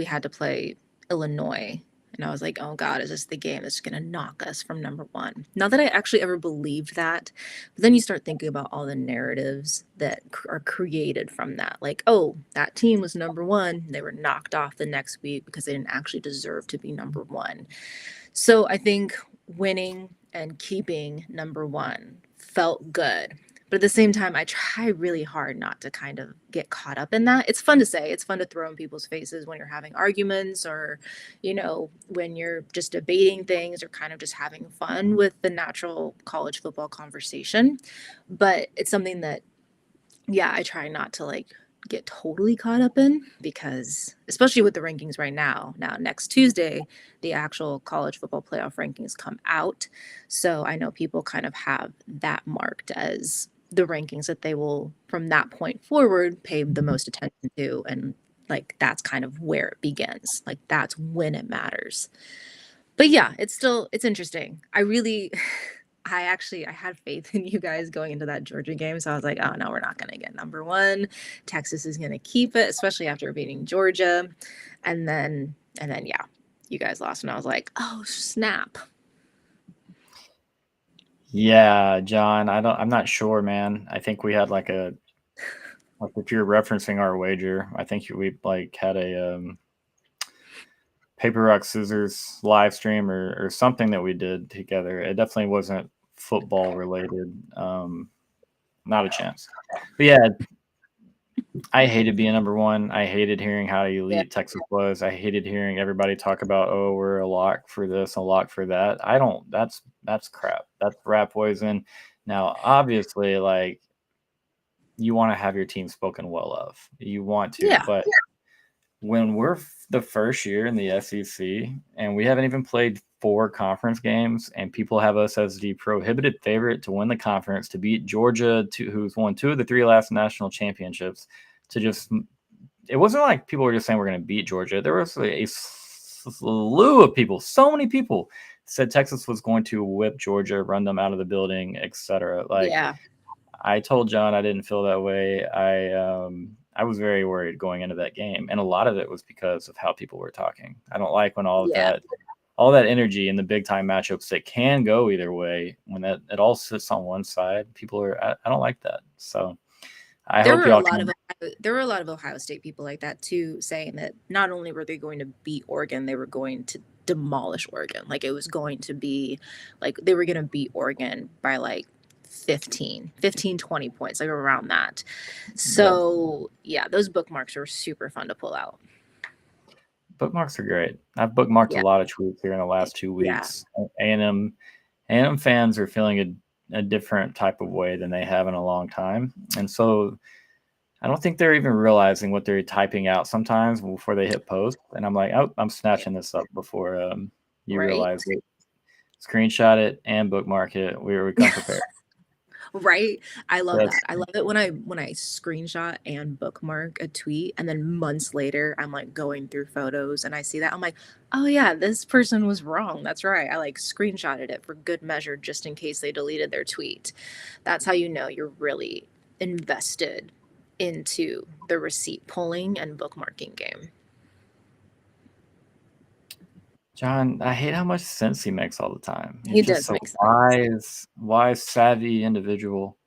had to play Illinois. And I was like, oh God, is this the game that's going to knock us from number one? Not that I actually ever believed that. But then you start thinking about all the narratives that are created from that. Like, oh, that team was number one. They were knocked off the next week because they didn't actually deserve to be number one. So I think winning and keeping number one felt good. But at the same time, I try really hard not to kind of get caught up in that. It's fun to say, it's fun to throw in people's faces when you're having arguments or, when you're just debating things or kind of just having fun with the natural college football conversation. But it's something that, yeah, I try not to get totally caught up in, because especially with the rankings right now next Tuesday the actual college football playoff rankings come out, so I know people kind of have that marked as the rankings that they will from that point forward pay the most attention to, and that's kind of where it begins, that's when it matters. But yeah, it's interesting. I had faith in you guys going into that Georgia game. So I was like, oh no, we're not going to get number one. Texas is going to keep it, especially after beating Georgia. And then, yeah, you guys lost. And I was like, oh, snap. Yeah, John, I'm not sure, man. I think we had if you're referencing our wager, I think we had a paper rock scissors live stream or something that we did together. It definitely wasn't football related. Not a chance. But yeah, I hated being number one. I hated hearing how elite Texas was. I hated hearing everybody talk about, oh, we're a lock for this, a lock for that. I don't. That's crap. That's rat poison. Now, obviously, you want to have your team spoken well of. You want to, but when we're the first year in the SEC and we haven't even played 4 conference games and people have us as the prohibited favorite to win the conference, to beat Georgia, who's won 2 of the 3 last national championships, it wasn't like people were just saying we're going to beat Georgia. There was a slew of people, so many people said Texas was going to whip Georgia, run them out of the building, etc. I told John I didn't feel that way. I was very worried going into that game, and a lot of it was because of how people were talking. I don't like when Yeah. all that energy in the big time matchups that can go either way, when that it all sits on one side. People are I don't like that. So I There hope were a y'all lot of can. there were a lot of Ohio State people like that too, saying that not only were they going to beat Oregon, they were going to demolish Oregon. Like it was going to be like they were going to beat Oregon by like 20 points, like around that. Yeah, So yeah, those bookmarks are super fun to pull out. bookmarks are great. I've bookmarked a Yeah. lot of tweets here in the last two Yeah. weeks. A&M fans are feeling a different type of way than they have in a long time, and so I don't think they're even realizing what they're typing out sometimes before they hit post. And I'm like, oh, I'm Yeah. snatching this up before you Right. realize it. Screenshot it and bookmark it. We come prepared. Right? I love That's that. I love it when I screenshot and bookmark a tweet and then months later I'm like going through photos and I see that I'm like, "Oh yeah, this person was wrong. That's right. I like screenshotted it for good measure just in case they deleted their tweet." That's how you know you're really invested into the receipt pulling and bookmarking game. John. I hate how much sense he makes all the time. He's He just does so make sense. wise, savvy individual.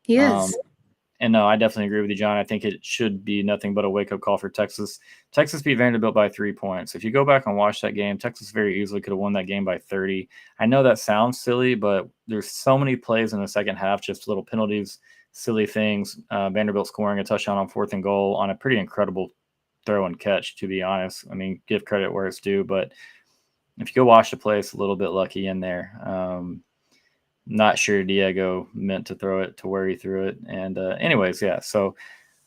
He Um, is. and no, I definitely agree with you, John. I think it should be nothing but a wake up call for Texas. Texas beat Vanderbilt by 3 points. If you go back and watch that game, Texas very easily could have won that game by 30. I know that sounds silly, but there's so many plays in the second half, just little penalties, silly things. Vanderbilt scoring a touchdown on 4th and goal on a pretty incredible throw and catch, to be honest. I mean, give credit where it's due, but if you go watch the play, it's a little bit lucky in there. Not sure Diego meant to throw it to where he threw it. And anyways, yeah. So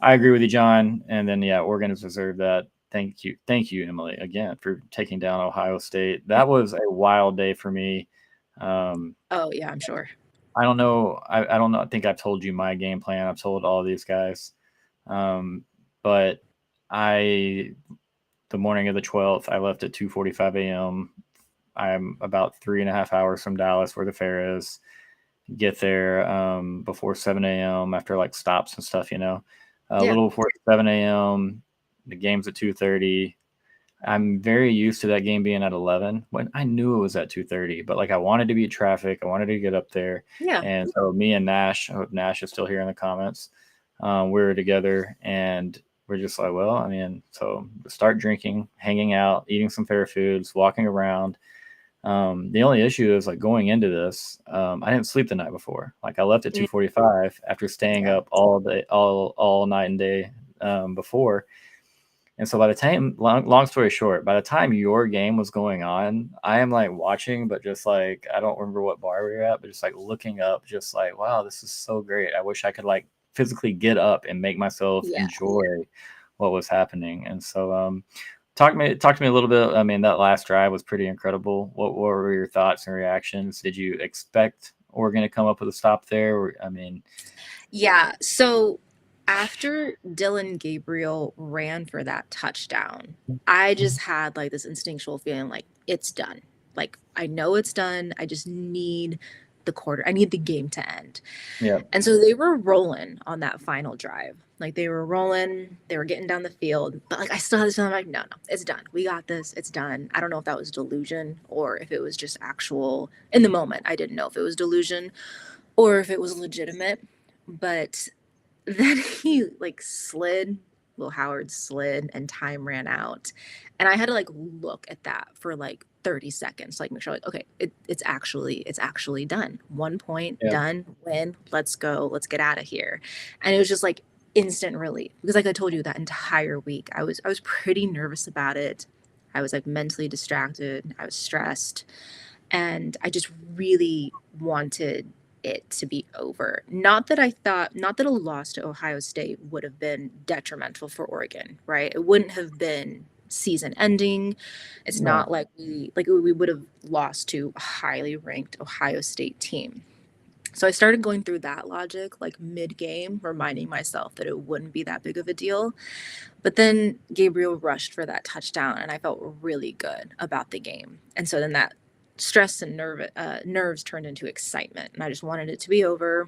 I agree with you, John. And then yeah, Oregon has deserved that. Thank you, Emily, again for taking down Ohio State. That was a wild day for me. Um, Oh yeah, I'm sure. I don't know. I don't know. I think I've told you my game plan. I've told all these guys. But I the morning of the 12th, I left at 2:45 a.m. I'm about 3.5 hours from Dallas, where the fair is. Get there before 7 a.m. after like stops and stuff, a Yeah. little before 7 a.m. The game's at 2:30. I'm very used to that game being at 11 when I knew it was at 2:30, but like I wanted to beat traffic. I wanted to get up there. Yeah. And so me and Nash, I hope Nash is still here in the comments. We were together and we're just like, well, I mean, so start drinking, hanging out, eating some fair foods, walking around. The only issue is like going into this, I didn't sleep the night before. Like I left at Mm, 2:45 after staying yeah. up all day, all night and day before. And so by the time, long story short, by the time your game was going on, I am like watching, but just like I don't remember what bar we were at, but just like looking up, just like wow, this is so great. I wish I could like physically get up and make myself Yeah. enjoy what was happening. And so talk to me a little bit. I mean, that last drive was pretty incredible. What were your thoughts and reactions? Did you expect Oregon to come up with a stop there? I mean, Yeah. So after Dylan Gabriel ran for that touchdown, I just had like this instinctual feeling like it's done. Like I know it's done. I just need I need the game to end. yeah, And so they were rolling on that final drive. Like they were rolling, they were getting down the field, but like I still had this feeling like, no, it's done. We got this. It's done. I don't know if that was delusion or if it was just actual in the moment. I didn't know if it was delusion or if it was legitimate. But then he like slid, Will Howard slid and time ran out. And I had to like look at that for like 30 seconds, like make sure like, okay, it's actually done. 1 point yeah, done, win, let's go, let's get out of here. And it was just like instant relief. Because like I told you that entire week, I was pretty nervous about it. I was like mentally distracted. I was stressed. And I just really wanted it to be over. Not that a loss to Ohio State would have been detrimental for Oregon, right? It wouldn't have been season ending. It's right. not like we would have lost to a highly ranked Ohio State team. So I started going through that logic like mid game, reminding myself that it wouldn't be that big of a deal. But then Gabriel rushed for that touchdown, and I felt really good about the game. And so then that stress and nerves turned into excitement, and I just wanted it to be over.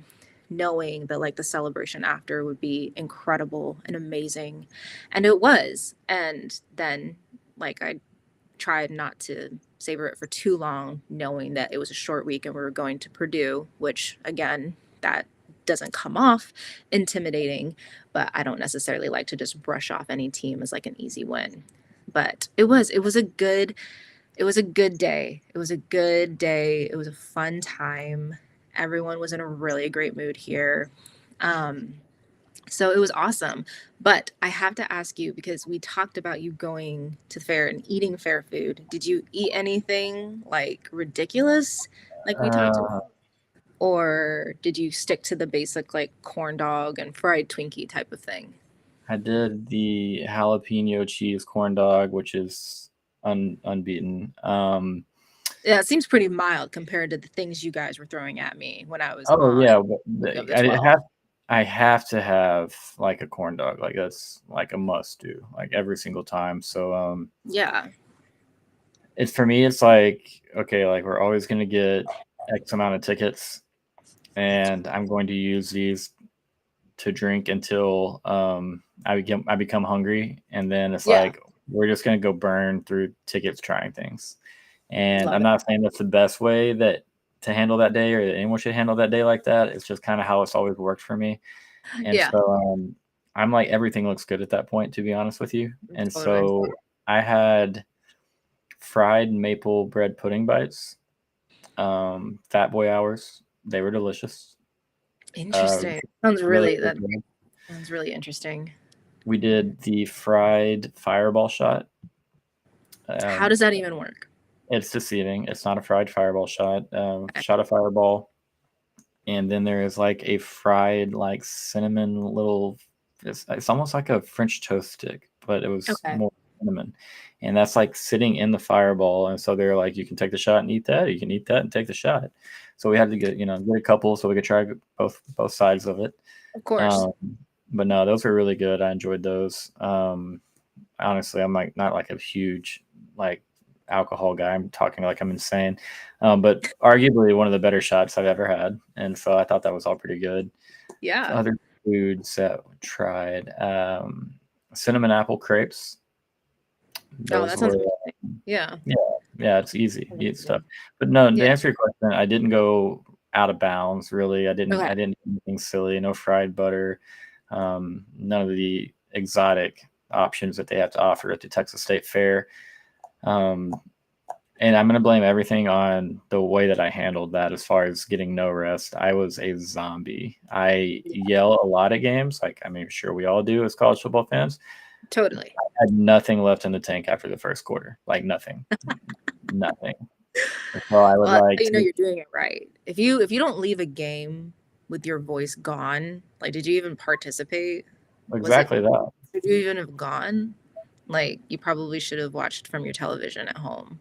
knowing that like the celebration after would be incredible and amazing. And it was. And then like I tried not to savor it for too long, knowing that it was a short week and we were going to Purdue, which again, that doesn't come off intimidating, but I don't necessarily like to just brush off any team as like an easy win. But it was a good day. It was a good day. It was a fun time. Everyone was in a really great mood here. Um, so it was awesome. But I have to ask you because we talked about you going to the fair and eating fair food. Did you eat anything like ridiculous like we talked about? Uh, Or did you stick to the basic like corn dog and fried Twinkie type of thing? I did the jalapeno cheese corn dog, which is unbeaten. Yeah, it seems pretty mild compared to the things you guys were throwing at me when I was Oh on yeah, but League of the I 12. have to have like a corn dog. Like that's like a must do, like every single time. So Yeah. it's for me. It's like okay, like we're always gonna get X amount of tickets, and I'm going to use these to drink until I become hungry, and then it's Yeah. like we're just gonna go burn through tickets trying things. And Love I'm it. not saying that's the best way that to handle that day or that anyone should handle that day like that. It's just kind of how it's always worked for me. And Yeah. so I'm like everything looks good at that point, to be honest with you. And Totally. so I had fried maple bread pudding bites, Fat Boy hours. They were delicious. Uh, Interesting. really, really good. Sounds really interesting. We did the fried fireball shot. How Um, does that even work? it's deceiving. It's not a fried fireball shot. Okay. Shot a fireball, and then there is like a fried like cinnamon little. It's almost like a French toast stick, but it was Okay. more cinnamon, and that's like sitting in the fireball. And so they're like, you can take the shot and eat that, or you can eat that and take the shot. So we had to get a couple so we could try both sides of it. Of course. Um, but no, those were really good. I enjoyed those. Honestly, I'm like not like a huge like alcohol guy. I'm talking like I'm insane, but arguably one of the better shots I've ever had, and so I thought that was all pretty good. Yeah. Other foods that we tried, cinnamon apple crepes. Oh, Those that sounds were amazing. Yeah. yeah, yeah, it's easy, eat stuff. Amazing. But no, to Yeah. answer your question, I didn't go out of bounds. Really, Okay. I didn't do anything silly. No fried butter. None of the exotic options that they have to offer at the Texas State Fair. Um, and I'm going to blame everything on the way that I handled that as far as getting no rest. I was a zombie. I yell a lot at games, like I mean, sure we all do as college football fans. Totally. I had nothing left in the tank after the first quarter, like nothing, nothing. So I would Well, that's like how you know to you're doing it right. If you don't leave a game with your voice gone, like did you even participate? Was it exactly that. Should you even have gone? Like you probably should have watched from your television at home.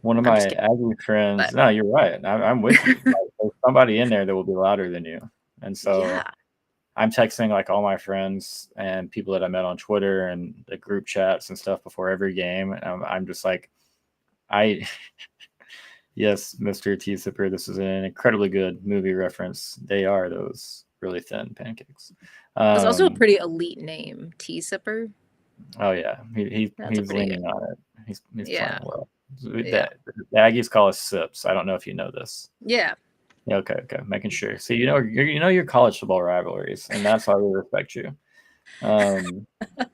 One of I'm my just kidding. Aggie friends, But no, you're right. I'm with you. Like, there's somebody in there that will be louder than you, and so yeah. I'm texting like all my friends and people that I met on Twitter and the group chats and stuff before every game. And I'm just like, I, yes, Mr. T Sipper, this is an incredibly good movie reference. They are those really thin pancakes. That's also a Um, pretty elite name, Tea Sipper. oh yeah, That's a he's pretty leaning on it. He's yeah. playing well. Yeah. The Aggies call us Sips. I don't know if you know this. Yeah. Yeah, okay, okay, making sure. So you know your college football rivalries, and that's why we respect you. Um, but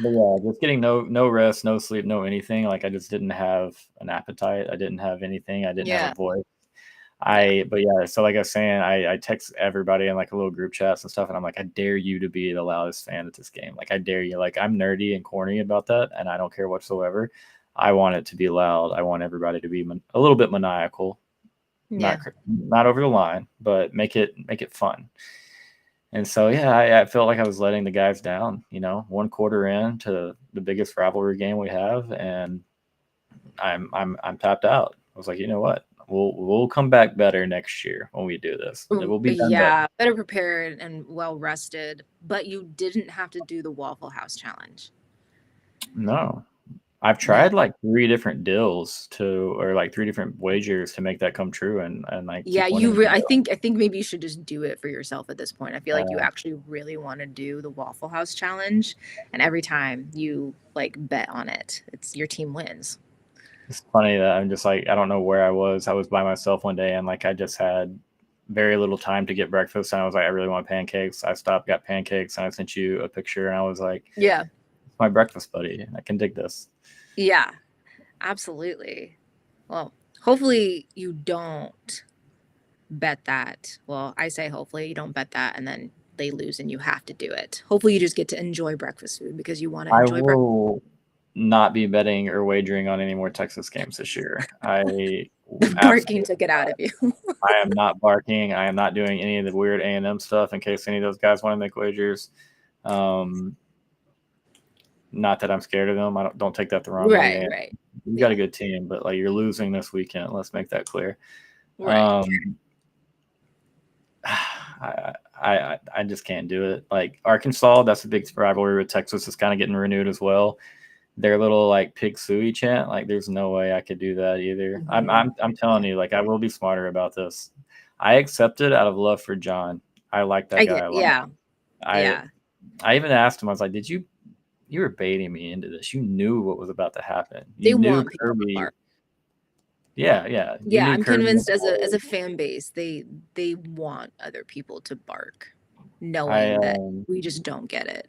yeah, just getting no rest, no sleep, no anything. Like I just didn't have an appetite. I didn't have anything. I didn't have a Yeah. voice. Yeah. But yeah, so like I was saying, I text everybody in like a little group chats and stuff, and I'm like, I dare you to be the loudest fan at this game. Like I dare you. Like I'm nerdy and corny about that, and I don't care whatsoever. I want it to be loud. I want everybody to be a little bit maniacal, Yeah. not over the line, but make it fun. And so yeah, I felt like I was letting the guys down. You know, one quarter in to the biggest rivalry game we have, and I'm tapped out. I was like, you know what? We'll come back better next year when we do this. It will be done better. Yeah. Better prepared and well rested. But you didn't have to do the Waffle House challenge. No, I've Yeah. tried like 3 different deals or like 3 different wagers to make that come true, and I Yeah, keep winning. I think maybe you should just do it for yourself at this point. I feel like you Uh, actually really want to do the Waffle House challenge, and every time you like bet on it, it's your team wins. it's funny that I'm just like, I don't know where I was. I was by myself one day, and like I just had very little time to get breakfast, and I was like, I really want pancakes. I stopped, got pancakes, and I sent you a picture, and I was like, Yeah. it's my breakfast buddy. I can dig this. Yeah, absolutely. Well, hopefully you don't bet that. Well, I say hopefully you don't bet that and then they lose and you have to do it. Hopefully you just get to enjoy breakfast food because you want to I enjoy breakfast. will not be betting or wagering on any more Texas games this year. I The barking absolutely, took it out of you. I am not barking. I am not doing any of the weird A&M stuff in case any of those guys want to make wagers. Um, Not that I'm scared of them. Don't take that the wrong way. Right, And right. you got Yeah, a good team, but like you're losing this weekend. Let's make that clear. right. Um, I just can't do it. Like Arkansas, that's a big rivalry with Texas. Is kind of getting renewed as well. Their little like pig suey chant, like there's no way I could do that either. I'm telling you, like I will be smarter about this. I accept it out of love for John. I like that I guy get, a lot. yeah, I yeah. I even asked him, I was like, did you were baiting me into this. You knew what was about to happen. You They knew want people to Kirby. bark. Yeah, yeah. You Yeah, knew I'm Kirby. convinced as a fan base, they want other people to bark, I knowing that we just don't get it.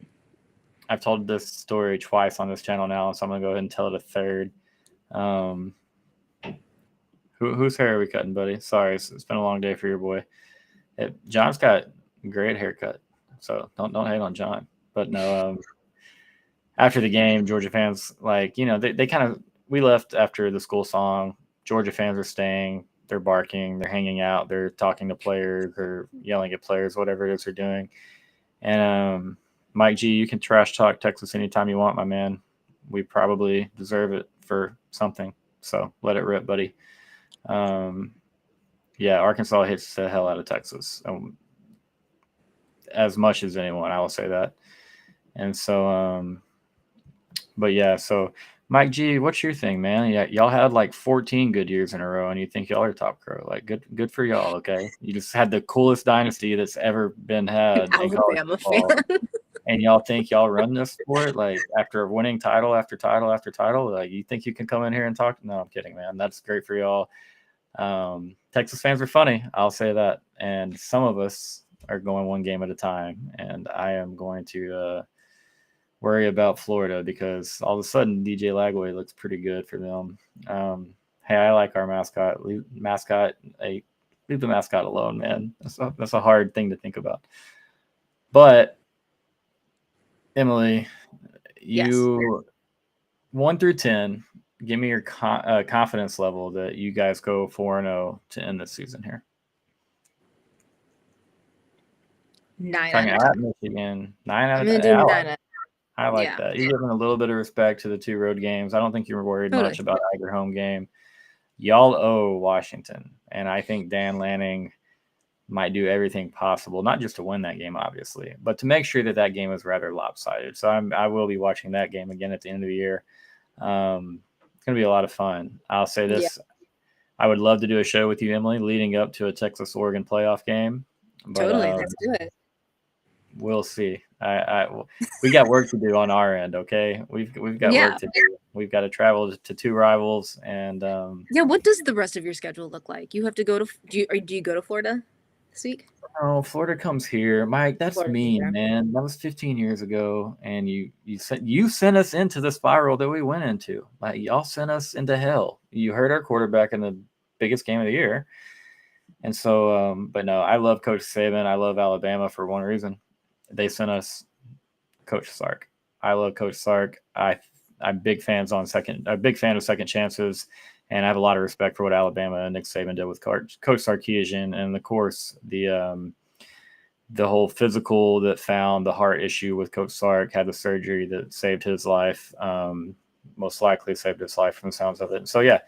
I've told this story twice on this channel now, so I'm gonna go ahead and tell it a third. Um, whose hair are we cutting, buddy? Sorry, it's been a long day for your boy. John's got a great haircut, so don't hate on John. But no, after the game, Georgia fans like they kind of we left after the school song. Georgia fans are staying. They're barking. They're hanging out. They're talking to players or yelling at players, whatever it is they're doing. And Mike G, you can trash talk Texas anytime you want, my man. We probably deserve it for something. So let it rip, buddy. Um, yeah, Arkansas hits the hell out of Texas as much as anyone. I will say that. And so, but yeah, so Mike G, what's your thing, man? Yeah, y'all had like 14 good years in a row, and you think y'all are top crow. Like, good for y'all. Okay, you just had the coolest dynasty that's ever been An had in college Alabama fan. football, and y'all think y'all run this sport like after winning title after title after title. Like, you think you can come in here and talk? No, I'm kidding, man. That's great for y'all. Texas fans are funny. I'll say that, and some of us are going one game at a time, and I am going to. Worry about Florida because all of a sudden DJ Lagway looks pretty good for them. Hey, I like our mascot. Leave the mascot alone, man. That's a hard thing to think about. But Emily, Yes. you 1 through 10. Give me your confidence level that you guys go 4-0 to end this season here. 9 Talking out of at 10. Michigan, 9 out I'm of gonna 10. do 9 out. I like Yeah, that. You're giving a little bit of respect to the 2 road games. I don't think you were worried totally. much about either home game. Y'all owe Washington, and I think Dan Lanning might do everything possible, not just to win that game, obviously, but to make sure that that game is rather lopsided. So I will be watching that game again at the end of the year. It's going to be a lot of fun. I'll say Yeah, this. I would love to do a show with you, Emily, leading up to a Texas-Oregon playoff game, but totally. Let's do it. we'll see. We got work to do on our end. Okay, we've got work Yeah. to do. We've got to travel to 2 rivals, and Yeah, what does the rest of your schedule look like? You have to go to do you go to Florida this week? oh, Florida comes here, Mike. That's Florida, mean, yeah. man. That was 15 years ago, and you sent us into the spiral that we went into. Like y'all sent us into hell. You hurt our quarterback in the biggest game of the year, and so. But no, I love Coach Saban. I love Alabama for one reason. They sent us Coach Sark. I love Coach Sark. I'm big fans on second. A big fan of second chances, and I have a lot of respect for what Alabama and Nick Saban did with Coach Sarkisian, and of course the whole physical that found the heart issue with Coach Sark, had the surgery that saved his life. Most likely saved his life from the sounds of it. So yeah,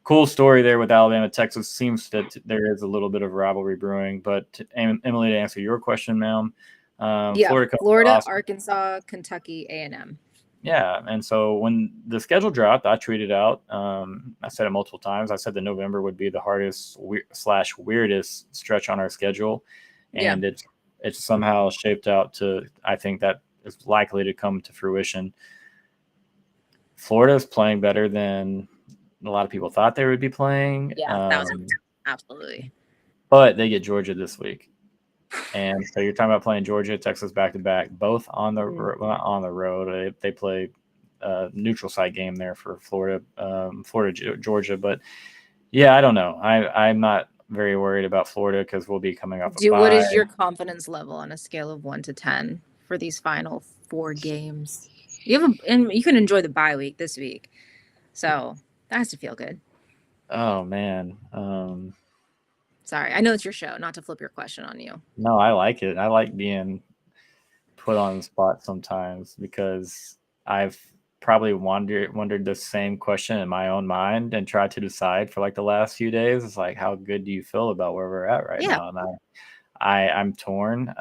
cool story there with Alabama. Texas seems that there is a little bit of rivalry brewing. But Emily, to answer your question, ma'am, Yeah, Florida comes to Florida, Austin. Arkansas, Kentucky, A&M. Yeah, and so when the schedule dropped, I tweeted out. I said it multiple times. I said that November would be the hardest slash weirdest stretch on our schedule, Yeah. and it's somehow shaped out to. I think that is likely to come to fruition. Florida is playing better than a lot of people thought they would be playing, Yeah. 1,000%. Absolutely. but they get Georgia this week. And so you're talking about playing Georgia, Texas back to back, both on the road. They play a neutral site game there for Florida, Georgia. But yeah, I don't know. I'm not very worried about Florida because we'll be coming off a What bye. is your confidence level on a scale of 1 to 10 for these final 4 games? And you can enjoy the bye week this week, so that has to feel good. Oh man, Sorry, I know it's your show, not to flip your question on you. no, I like it. I like being put on the spot sometimes because I've probably wondered the same question in my own mind and tried to decide for like the last few days. It's like, how good do you feel about where we're at right Yeah. now? And I'm torn.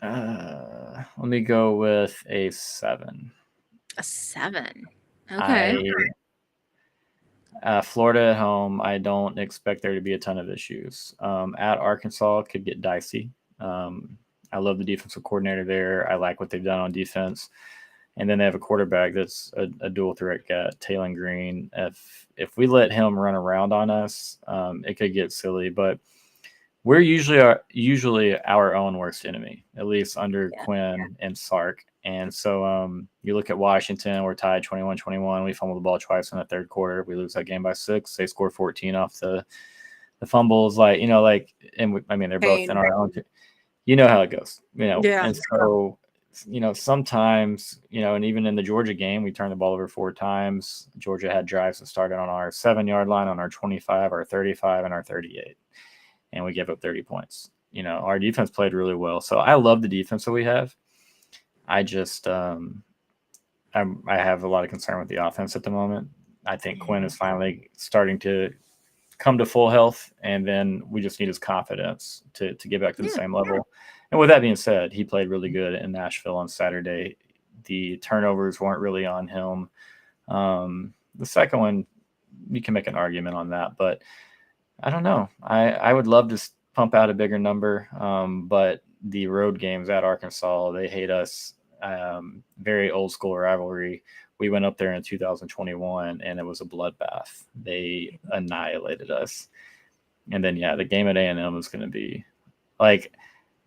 Let me go with a 7. A 7. Okay. Florida at home, I don't expect there to be a ton of issues. At Arkansas, could get dicey. I love the defensive coordinator there. I like what they've done on defense. And then they have a quarterback that's a dual threat guy, Taylon Green. If we let him run around on us, it could get silly. But we're usually our own worst enemy, at least under Quinn and Sark. And so you look at Washington, we're tied 21-21. We fumbled the ball twice in the third quarter. We lose that game by 6. They score 14 off the fumbles. And they're both in our own. You know how it goes, Yeah. And so, sometimes, and even in the Georgia game, we turned the ball over 4 times. Georgia had drives that started on our 7-yard line, on our 25, our 35, and our 38. And we gave up 30 points. Our defense played really well. So I love the defense that we have. I just, I have a lot of concern with the offense at the moment. I think Quinn is finally starting to come to full health, and then we just need his confidence to get back to the same level. And with that being said, he played really good in Nashville on Saturday. The turnovers weren't really on him. The second one, you can make an argument on that, but I don't know. I would love to pump out a bigger number, but the road games at Arkansas, they hate us. Very old school rivalry. We went up there in 2021, and it was a bloodbath. They annihilated us. And then, the game at A&M is going to be like,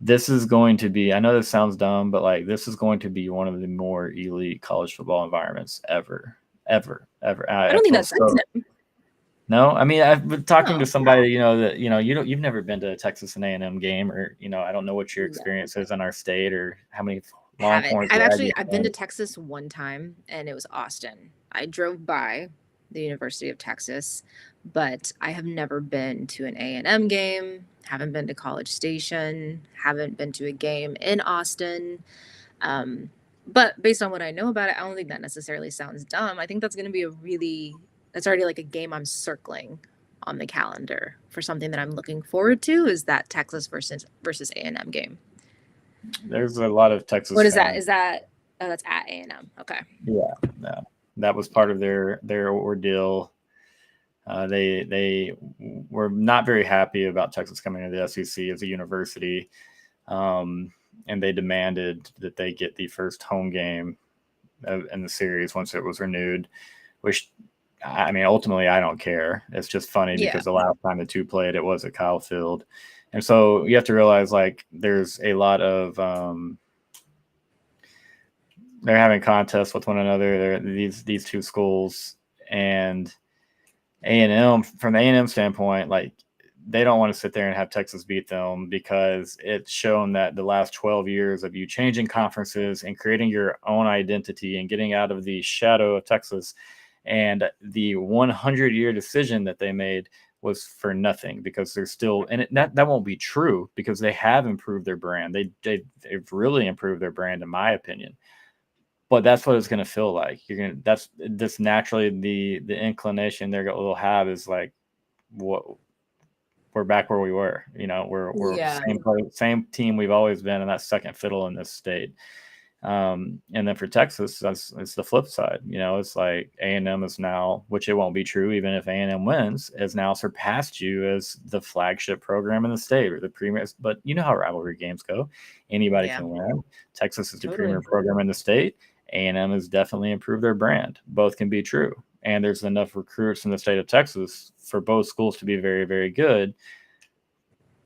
this is going to be, I know this sounds dumb, but like, this is going to be one of the more elite college football environments ever. I don't think that's No, I mean, I've been talking to somebody, that you've never been to a Texas and A&M game, or I don't know what your experience is in our state, or how many Longhorns. I've been to Texas one time, and it was Austin. I drove by the University of Texas, but I have never been to an A&M game. Haven't been to College Station. Haven't been to a game in Austin. But based on what I know about it, I don't think that necessarily sounds dumb. I think that's going to be that's already like a game I'm circling on the calendar for something that I'm looking forward to, is that Texas versus A&M game. There's a lot of Texas. What is that? Is that that's at A&M? Okay. Yeah, that was part of their ordeal. They were not very happy about Texas coming to the SEC as a university, and they demanded that they get the first home game in the series once it was renewed, which, I mean, ultimately, I don't care. It's just funny because the last time the two played, it was at Kyle Field. And so you have to realize, like, there's a lot of they're having contests with one another. These two schools, and A&M, from the A&M standpoint, like, they don't want to sit there and have Texas beat them, because it's shown that the last 12 years of you changing conferences and creating your own identity and getting out of the shadow of Texas, and the 100-year decision that they made was for nothing, because they're still, and that won't be true, because they have improved their brand. They've really improved their brand, in my opinion. But that's what it's going to feel like. That's naturally the inclination they'll have is like, what we're back where we were. We're Yeah. same team we've always been, and that's second fiddle in this state. And then for Texas, it's the flip side. It's like A&M is now, which it won't be true even if A&M wins, has now surpassed you as the flagship program in the state or the premier. But you know how rivalry games go. Anybody Yeah. can win. Texas is the Totally. premier program in the state. A&M has definitely improved their brand. Both can be true. And there's enough recruits in the state of Texas for both schools to be very, very good.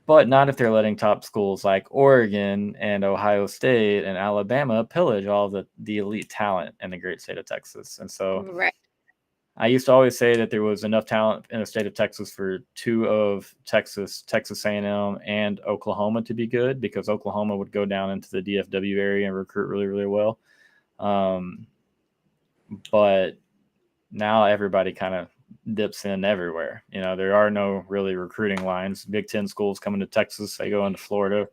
But not if they're letting top schools like Oregon and Ohio State and Alabama pillage all the elite talent in the great state of Texas. And so Right. I used to always say that there was enough talent in the state of Texas for two of Texas A&M, and Oklahoma to be good, because Oklahoma would go down into the DFW area and recruit really, really well. But now everybody kind of dips in everywhere. There are no really recruiting lines. Big Ten schools coming to Texas, they go into Florida.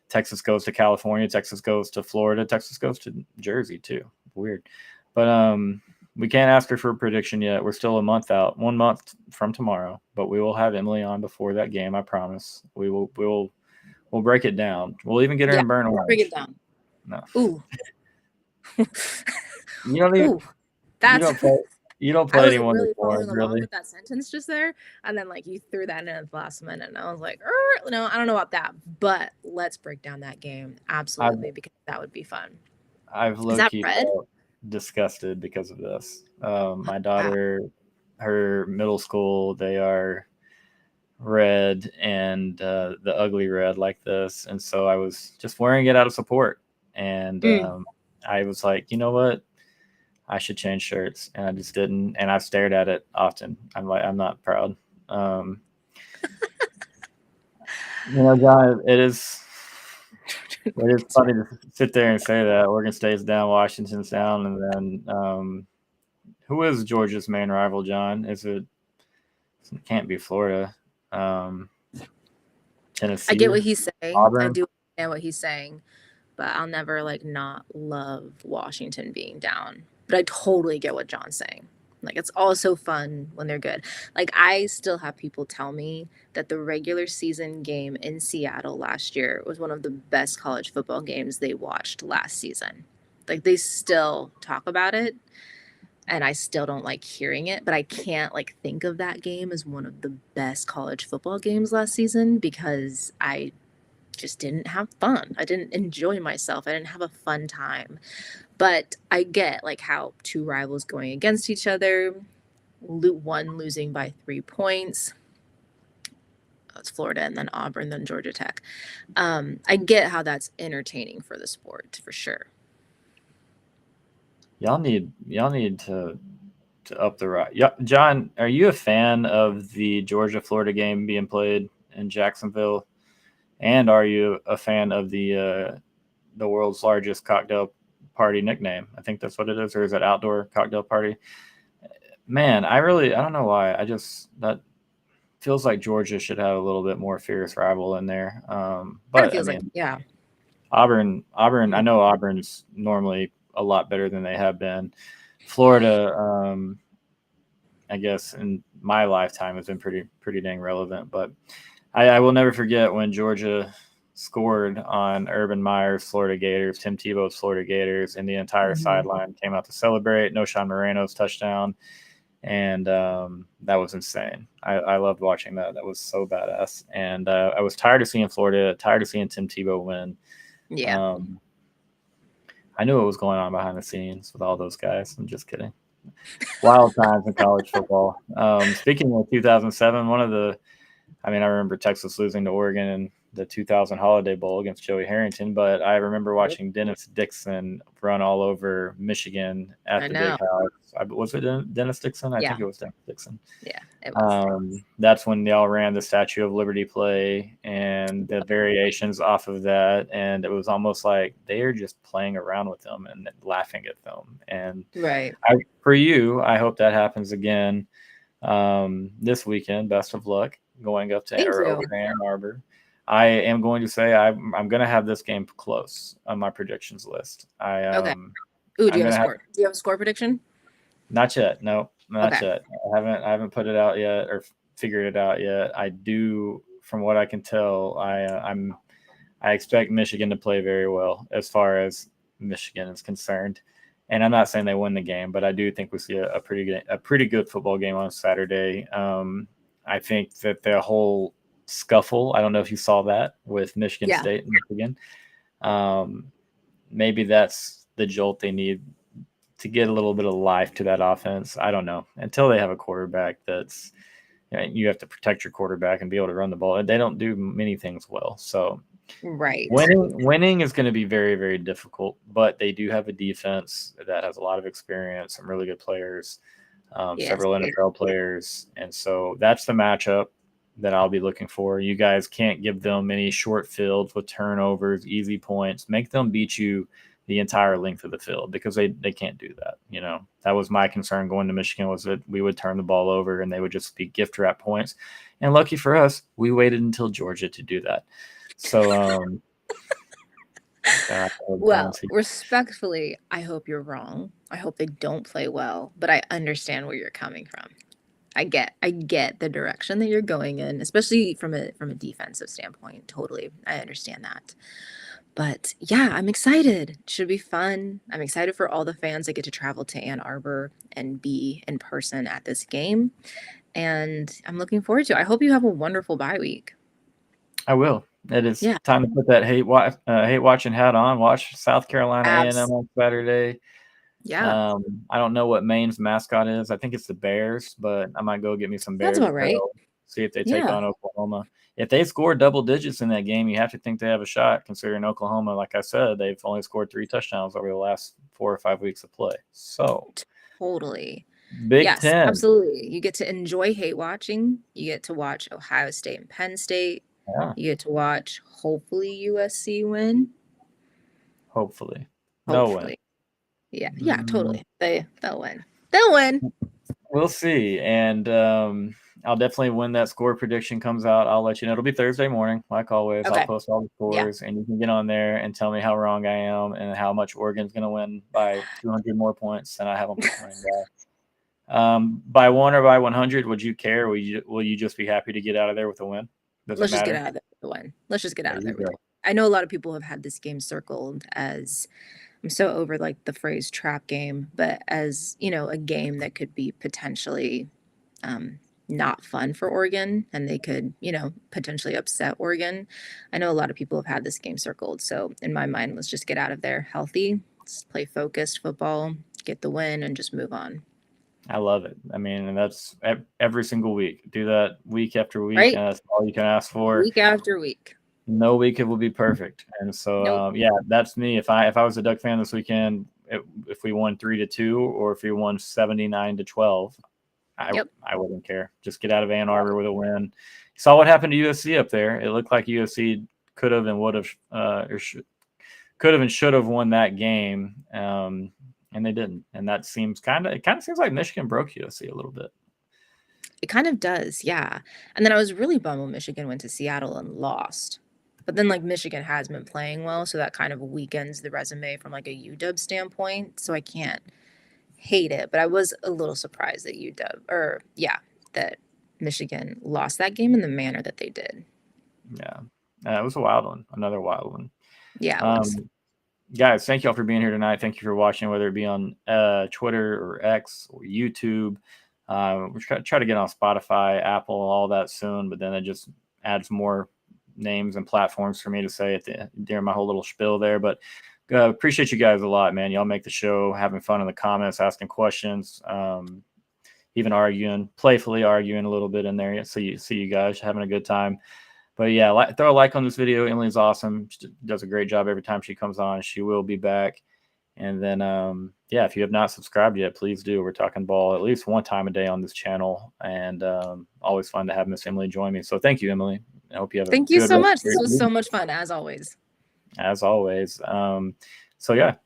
Texas goes to California. Texas goes to Florida. Texas goes to Jersey too. Weird. But we can't ask her for a prediction yet. We're still a month out, 1 month from tomorrow, but we will have Emily on before that game. I promise. We'll break it down. We'll even get her in burn orange. Break it down. No. Ooh. You don't even. Ooh. That's. You don't play anyone really before, following along really. with that sentence just there, and then you threw that in at the last minute, and I was like, no, I don't know about that, but let's break down that game absolutely, because that would be fun. I've low-key felt disgusted because of this. My daughter, her middle school, they are red and the ugly red like this, and so I was just wearing it out of support, and I was like, you know what? I should change shirts, and I just didn't. And I've stared at it often. I'm not proud. John, it is funny to sit there and say that Oregon State's down, Washington's down, and then who is Georgia's main rival, John? It can't be Florida. Tennessee. I get what he's saying. Auburn. I do understand what he's saying, but I'll never not love Washington being down. But I totally get what John's saying. It's also fun when they're good. I still have people tell me that the regular season game in Seattle last year was one of the best college football games they watched last season. They still talk about it, and I still don't like hearing it, but I can't think of that game as one of the best college football games last season, because I just didn't have fun. I didn't enjoy myself. I didn't have a fun time. But I get how two rivals going against each other, one losing by 3 points. It's Florida, and then Auburn, then Georgia Tech. I get how that's entertaining for the sport, for sure. Y'all need to up the right. Yeah, John, are you a fan of the Georgia-Florida game being played in Jacksonville? And are you a fan of the world's largest cocktail party nickname? I think that's what it is. Or is it outdoor cocktail party? Man, I don't know why. That feels like Georgia should have a little bit more fierce rival in there. But feels yeah. Auburn, I know Auburn's normally a lot better than they have been. Florida, I guess in my lifetime has been pretty dang relevant. But I will never forget when Georgia scored on Urban Meyer's Florida Gators, Tim Tebow's Florida Gators, and the entire sideline came out to celebrate. Sean Moreno's touchdown. And that was insane. I loved watching that. That was so badass. And I was tired of seeing Florida, tired of seeing Tim Tebow win. Yeah. I knew what was going on behind the scenes with all those guys. I'm just kidding. Wild times in college football. Speaking of 2007, I remember Texas losing to Oregon in the 2000 Holiday Bowl against Joey Harrington, but I remember watching Dennis Dixon run all over Michigan at the Big House. Was it Dennis Dixon? I think it was Dennis Dixon. Yeah, it was. That's when y'all ran the Statue of Liberty play and the variations off of that, and it was almost like they are just playing around with them and laughing at them. And right. For you, I hope that happens again this weekend. Best of luck going up to Ann Arbor. I am going to say I'm going to have this game close on my predictions list. Okay. Ooh, do you have a score? Do you have a score prediction? Not yet. No, not yet. I haven't put it out yet or figured it out yet. I do from what I can tell, I expect Michigan to play very well as far as Michigan is concerned. And I'm not saying they win the game, but I do think we see a pretty good football game on Saturday. I think that the whole scuffle, I don't know if you saw that with Michigan Yeah. State and Michigan. Maybe that's the jolt they need to get a little bit of life to that offense. I don't know. Until they have a quarterback that's, you have to protect your quarterback and be able to run the ball. They don't do many things well. So Right. winning is going to be very, very difficult, but they do have a defense that has a lot of experience, some really good players, Yes. several NFL players. And so that's the matchup that I'll be looking for. You guys can't give them any short fields with turnovers, easy points. Make them beat you the entire length of the field, because they can't do that. That was my concern going to Michigan, was that we would turn the ball over and they would just be gift wrap points. And lucky for us, we waited until Georgia to do that. So, well, respectfully, I hope you're wrong. I hope they don't play well, but I understand where you're coming from. I get the direction that you're going in, especially from a defensive standpoint. Totally, I understand that. But yeah, I'm excited. It should be fun. I'm excited for all the fans that get to travel to Ann Arbor and be in person at this game. And I'm looking forward to it. I hope you have a wonderful bye week. I will. It is time to put that hate watching hat on. Watch South Carolina A&M on Saturday. Yeah. I don't know what Maine's mascot is. I think it's the Bears, but I might go get me some Bears. That's about right. See if they take on Oklahoma. If they score double digits in that game, you have to think they have a shot, considering Oklahoma, like I said, they've only scored 3 touchdowns over the last 4 or 5 weeks of play. So totally. Big Ten. Absolutely. You get to enjoy hate watching. You get to watch Ohio State and Penn State. Yeah. You get to watch, hopefully, USC win. Hopefully. They'll win. Yeah, totally. They'll win. They'll win. We'll see. And I'll definitely, when that score prediction comes out, I'll let you know. It'll be Thursday morning, like always. Okay. I'll post all the scores, and you can get on there and tell me how wrong I am and how much Oregon's going to win by 200 more points than I have them winning by. By 1 or by 100, would you care? Will you just be happy to get out of there with a win? Let's just get out of there with a win. Let's just get out of there with a win. I know a lot of people have had this game circled as, I'm so over like the phrase trap game, but as, a game that could be potentially not fun for Oregon, and they could, potentially upset Oregon. I know a lot of people have had this game circled. So in my mind, let's just get out of there healthy. Let's play focused football, get the win, and just move on. I love it. I mean, and that's every single week. Do that week after week, and that's all you can ask for. Week after week. No week it will be perfect. And so, that's me. If I was a Duck fan this weekend, if we won 3-2 or if we won 79-12, I wouldn't care. Just get out of Ann Arbor with a win. You saw what happened to USC up there. It looked like USC could have and would have, could have and should have won that game. And they didn't. And that seems it kind of seems like Michigan broke USC a little bit. It kind of does, yeah. And then I was really bummed when Michigan went to Seattle and lost. But then, Michigan has been playing well, so that kind of weakens the resume from, a UW standpoint. So I can't hate it. But I was a little surprised that that Michigan lost that game in the manner that they did. Yeah. It was a wild one. Another wild one. Yeah, it was. Guys, thank you all for being here tonight. Thank you for watching, whether it be on Twitter or X or YouTube. We're try to get on Spotify, Apple, all that soon, but then it just adds more names and platforms for me to say during my whole little spiel there. But appreciate you guys a lot, man. Y'all make the show, having fun in the comments, asking questions, even playfully arguing a little bit in there. So you see you guys having a good time. But yeah, throw a like on this video. Emily's awesome. She does a great job every time she comes on. She will be back. And then, if you have not subscribed yet, please do. We're talking ball at least one time a day on this channel. And always fun to have Miss Emily join me. So thank you, Emily. I hope you have Thank you so much. This was so much fun, as always. As always. So, yeah,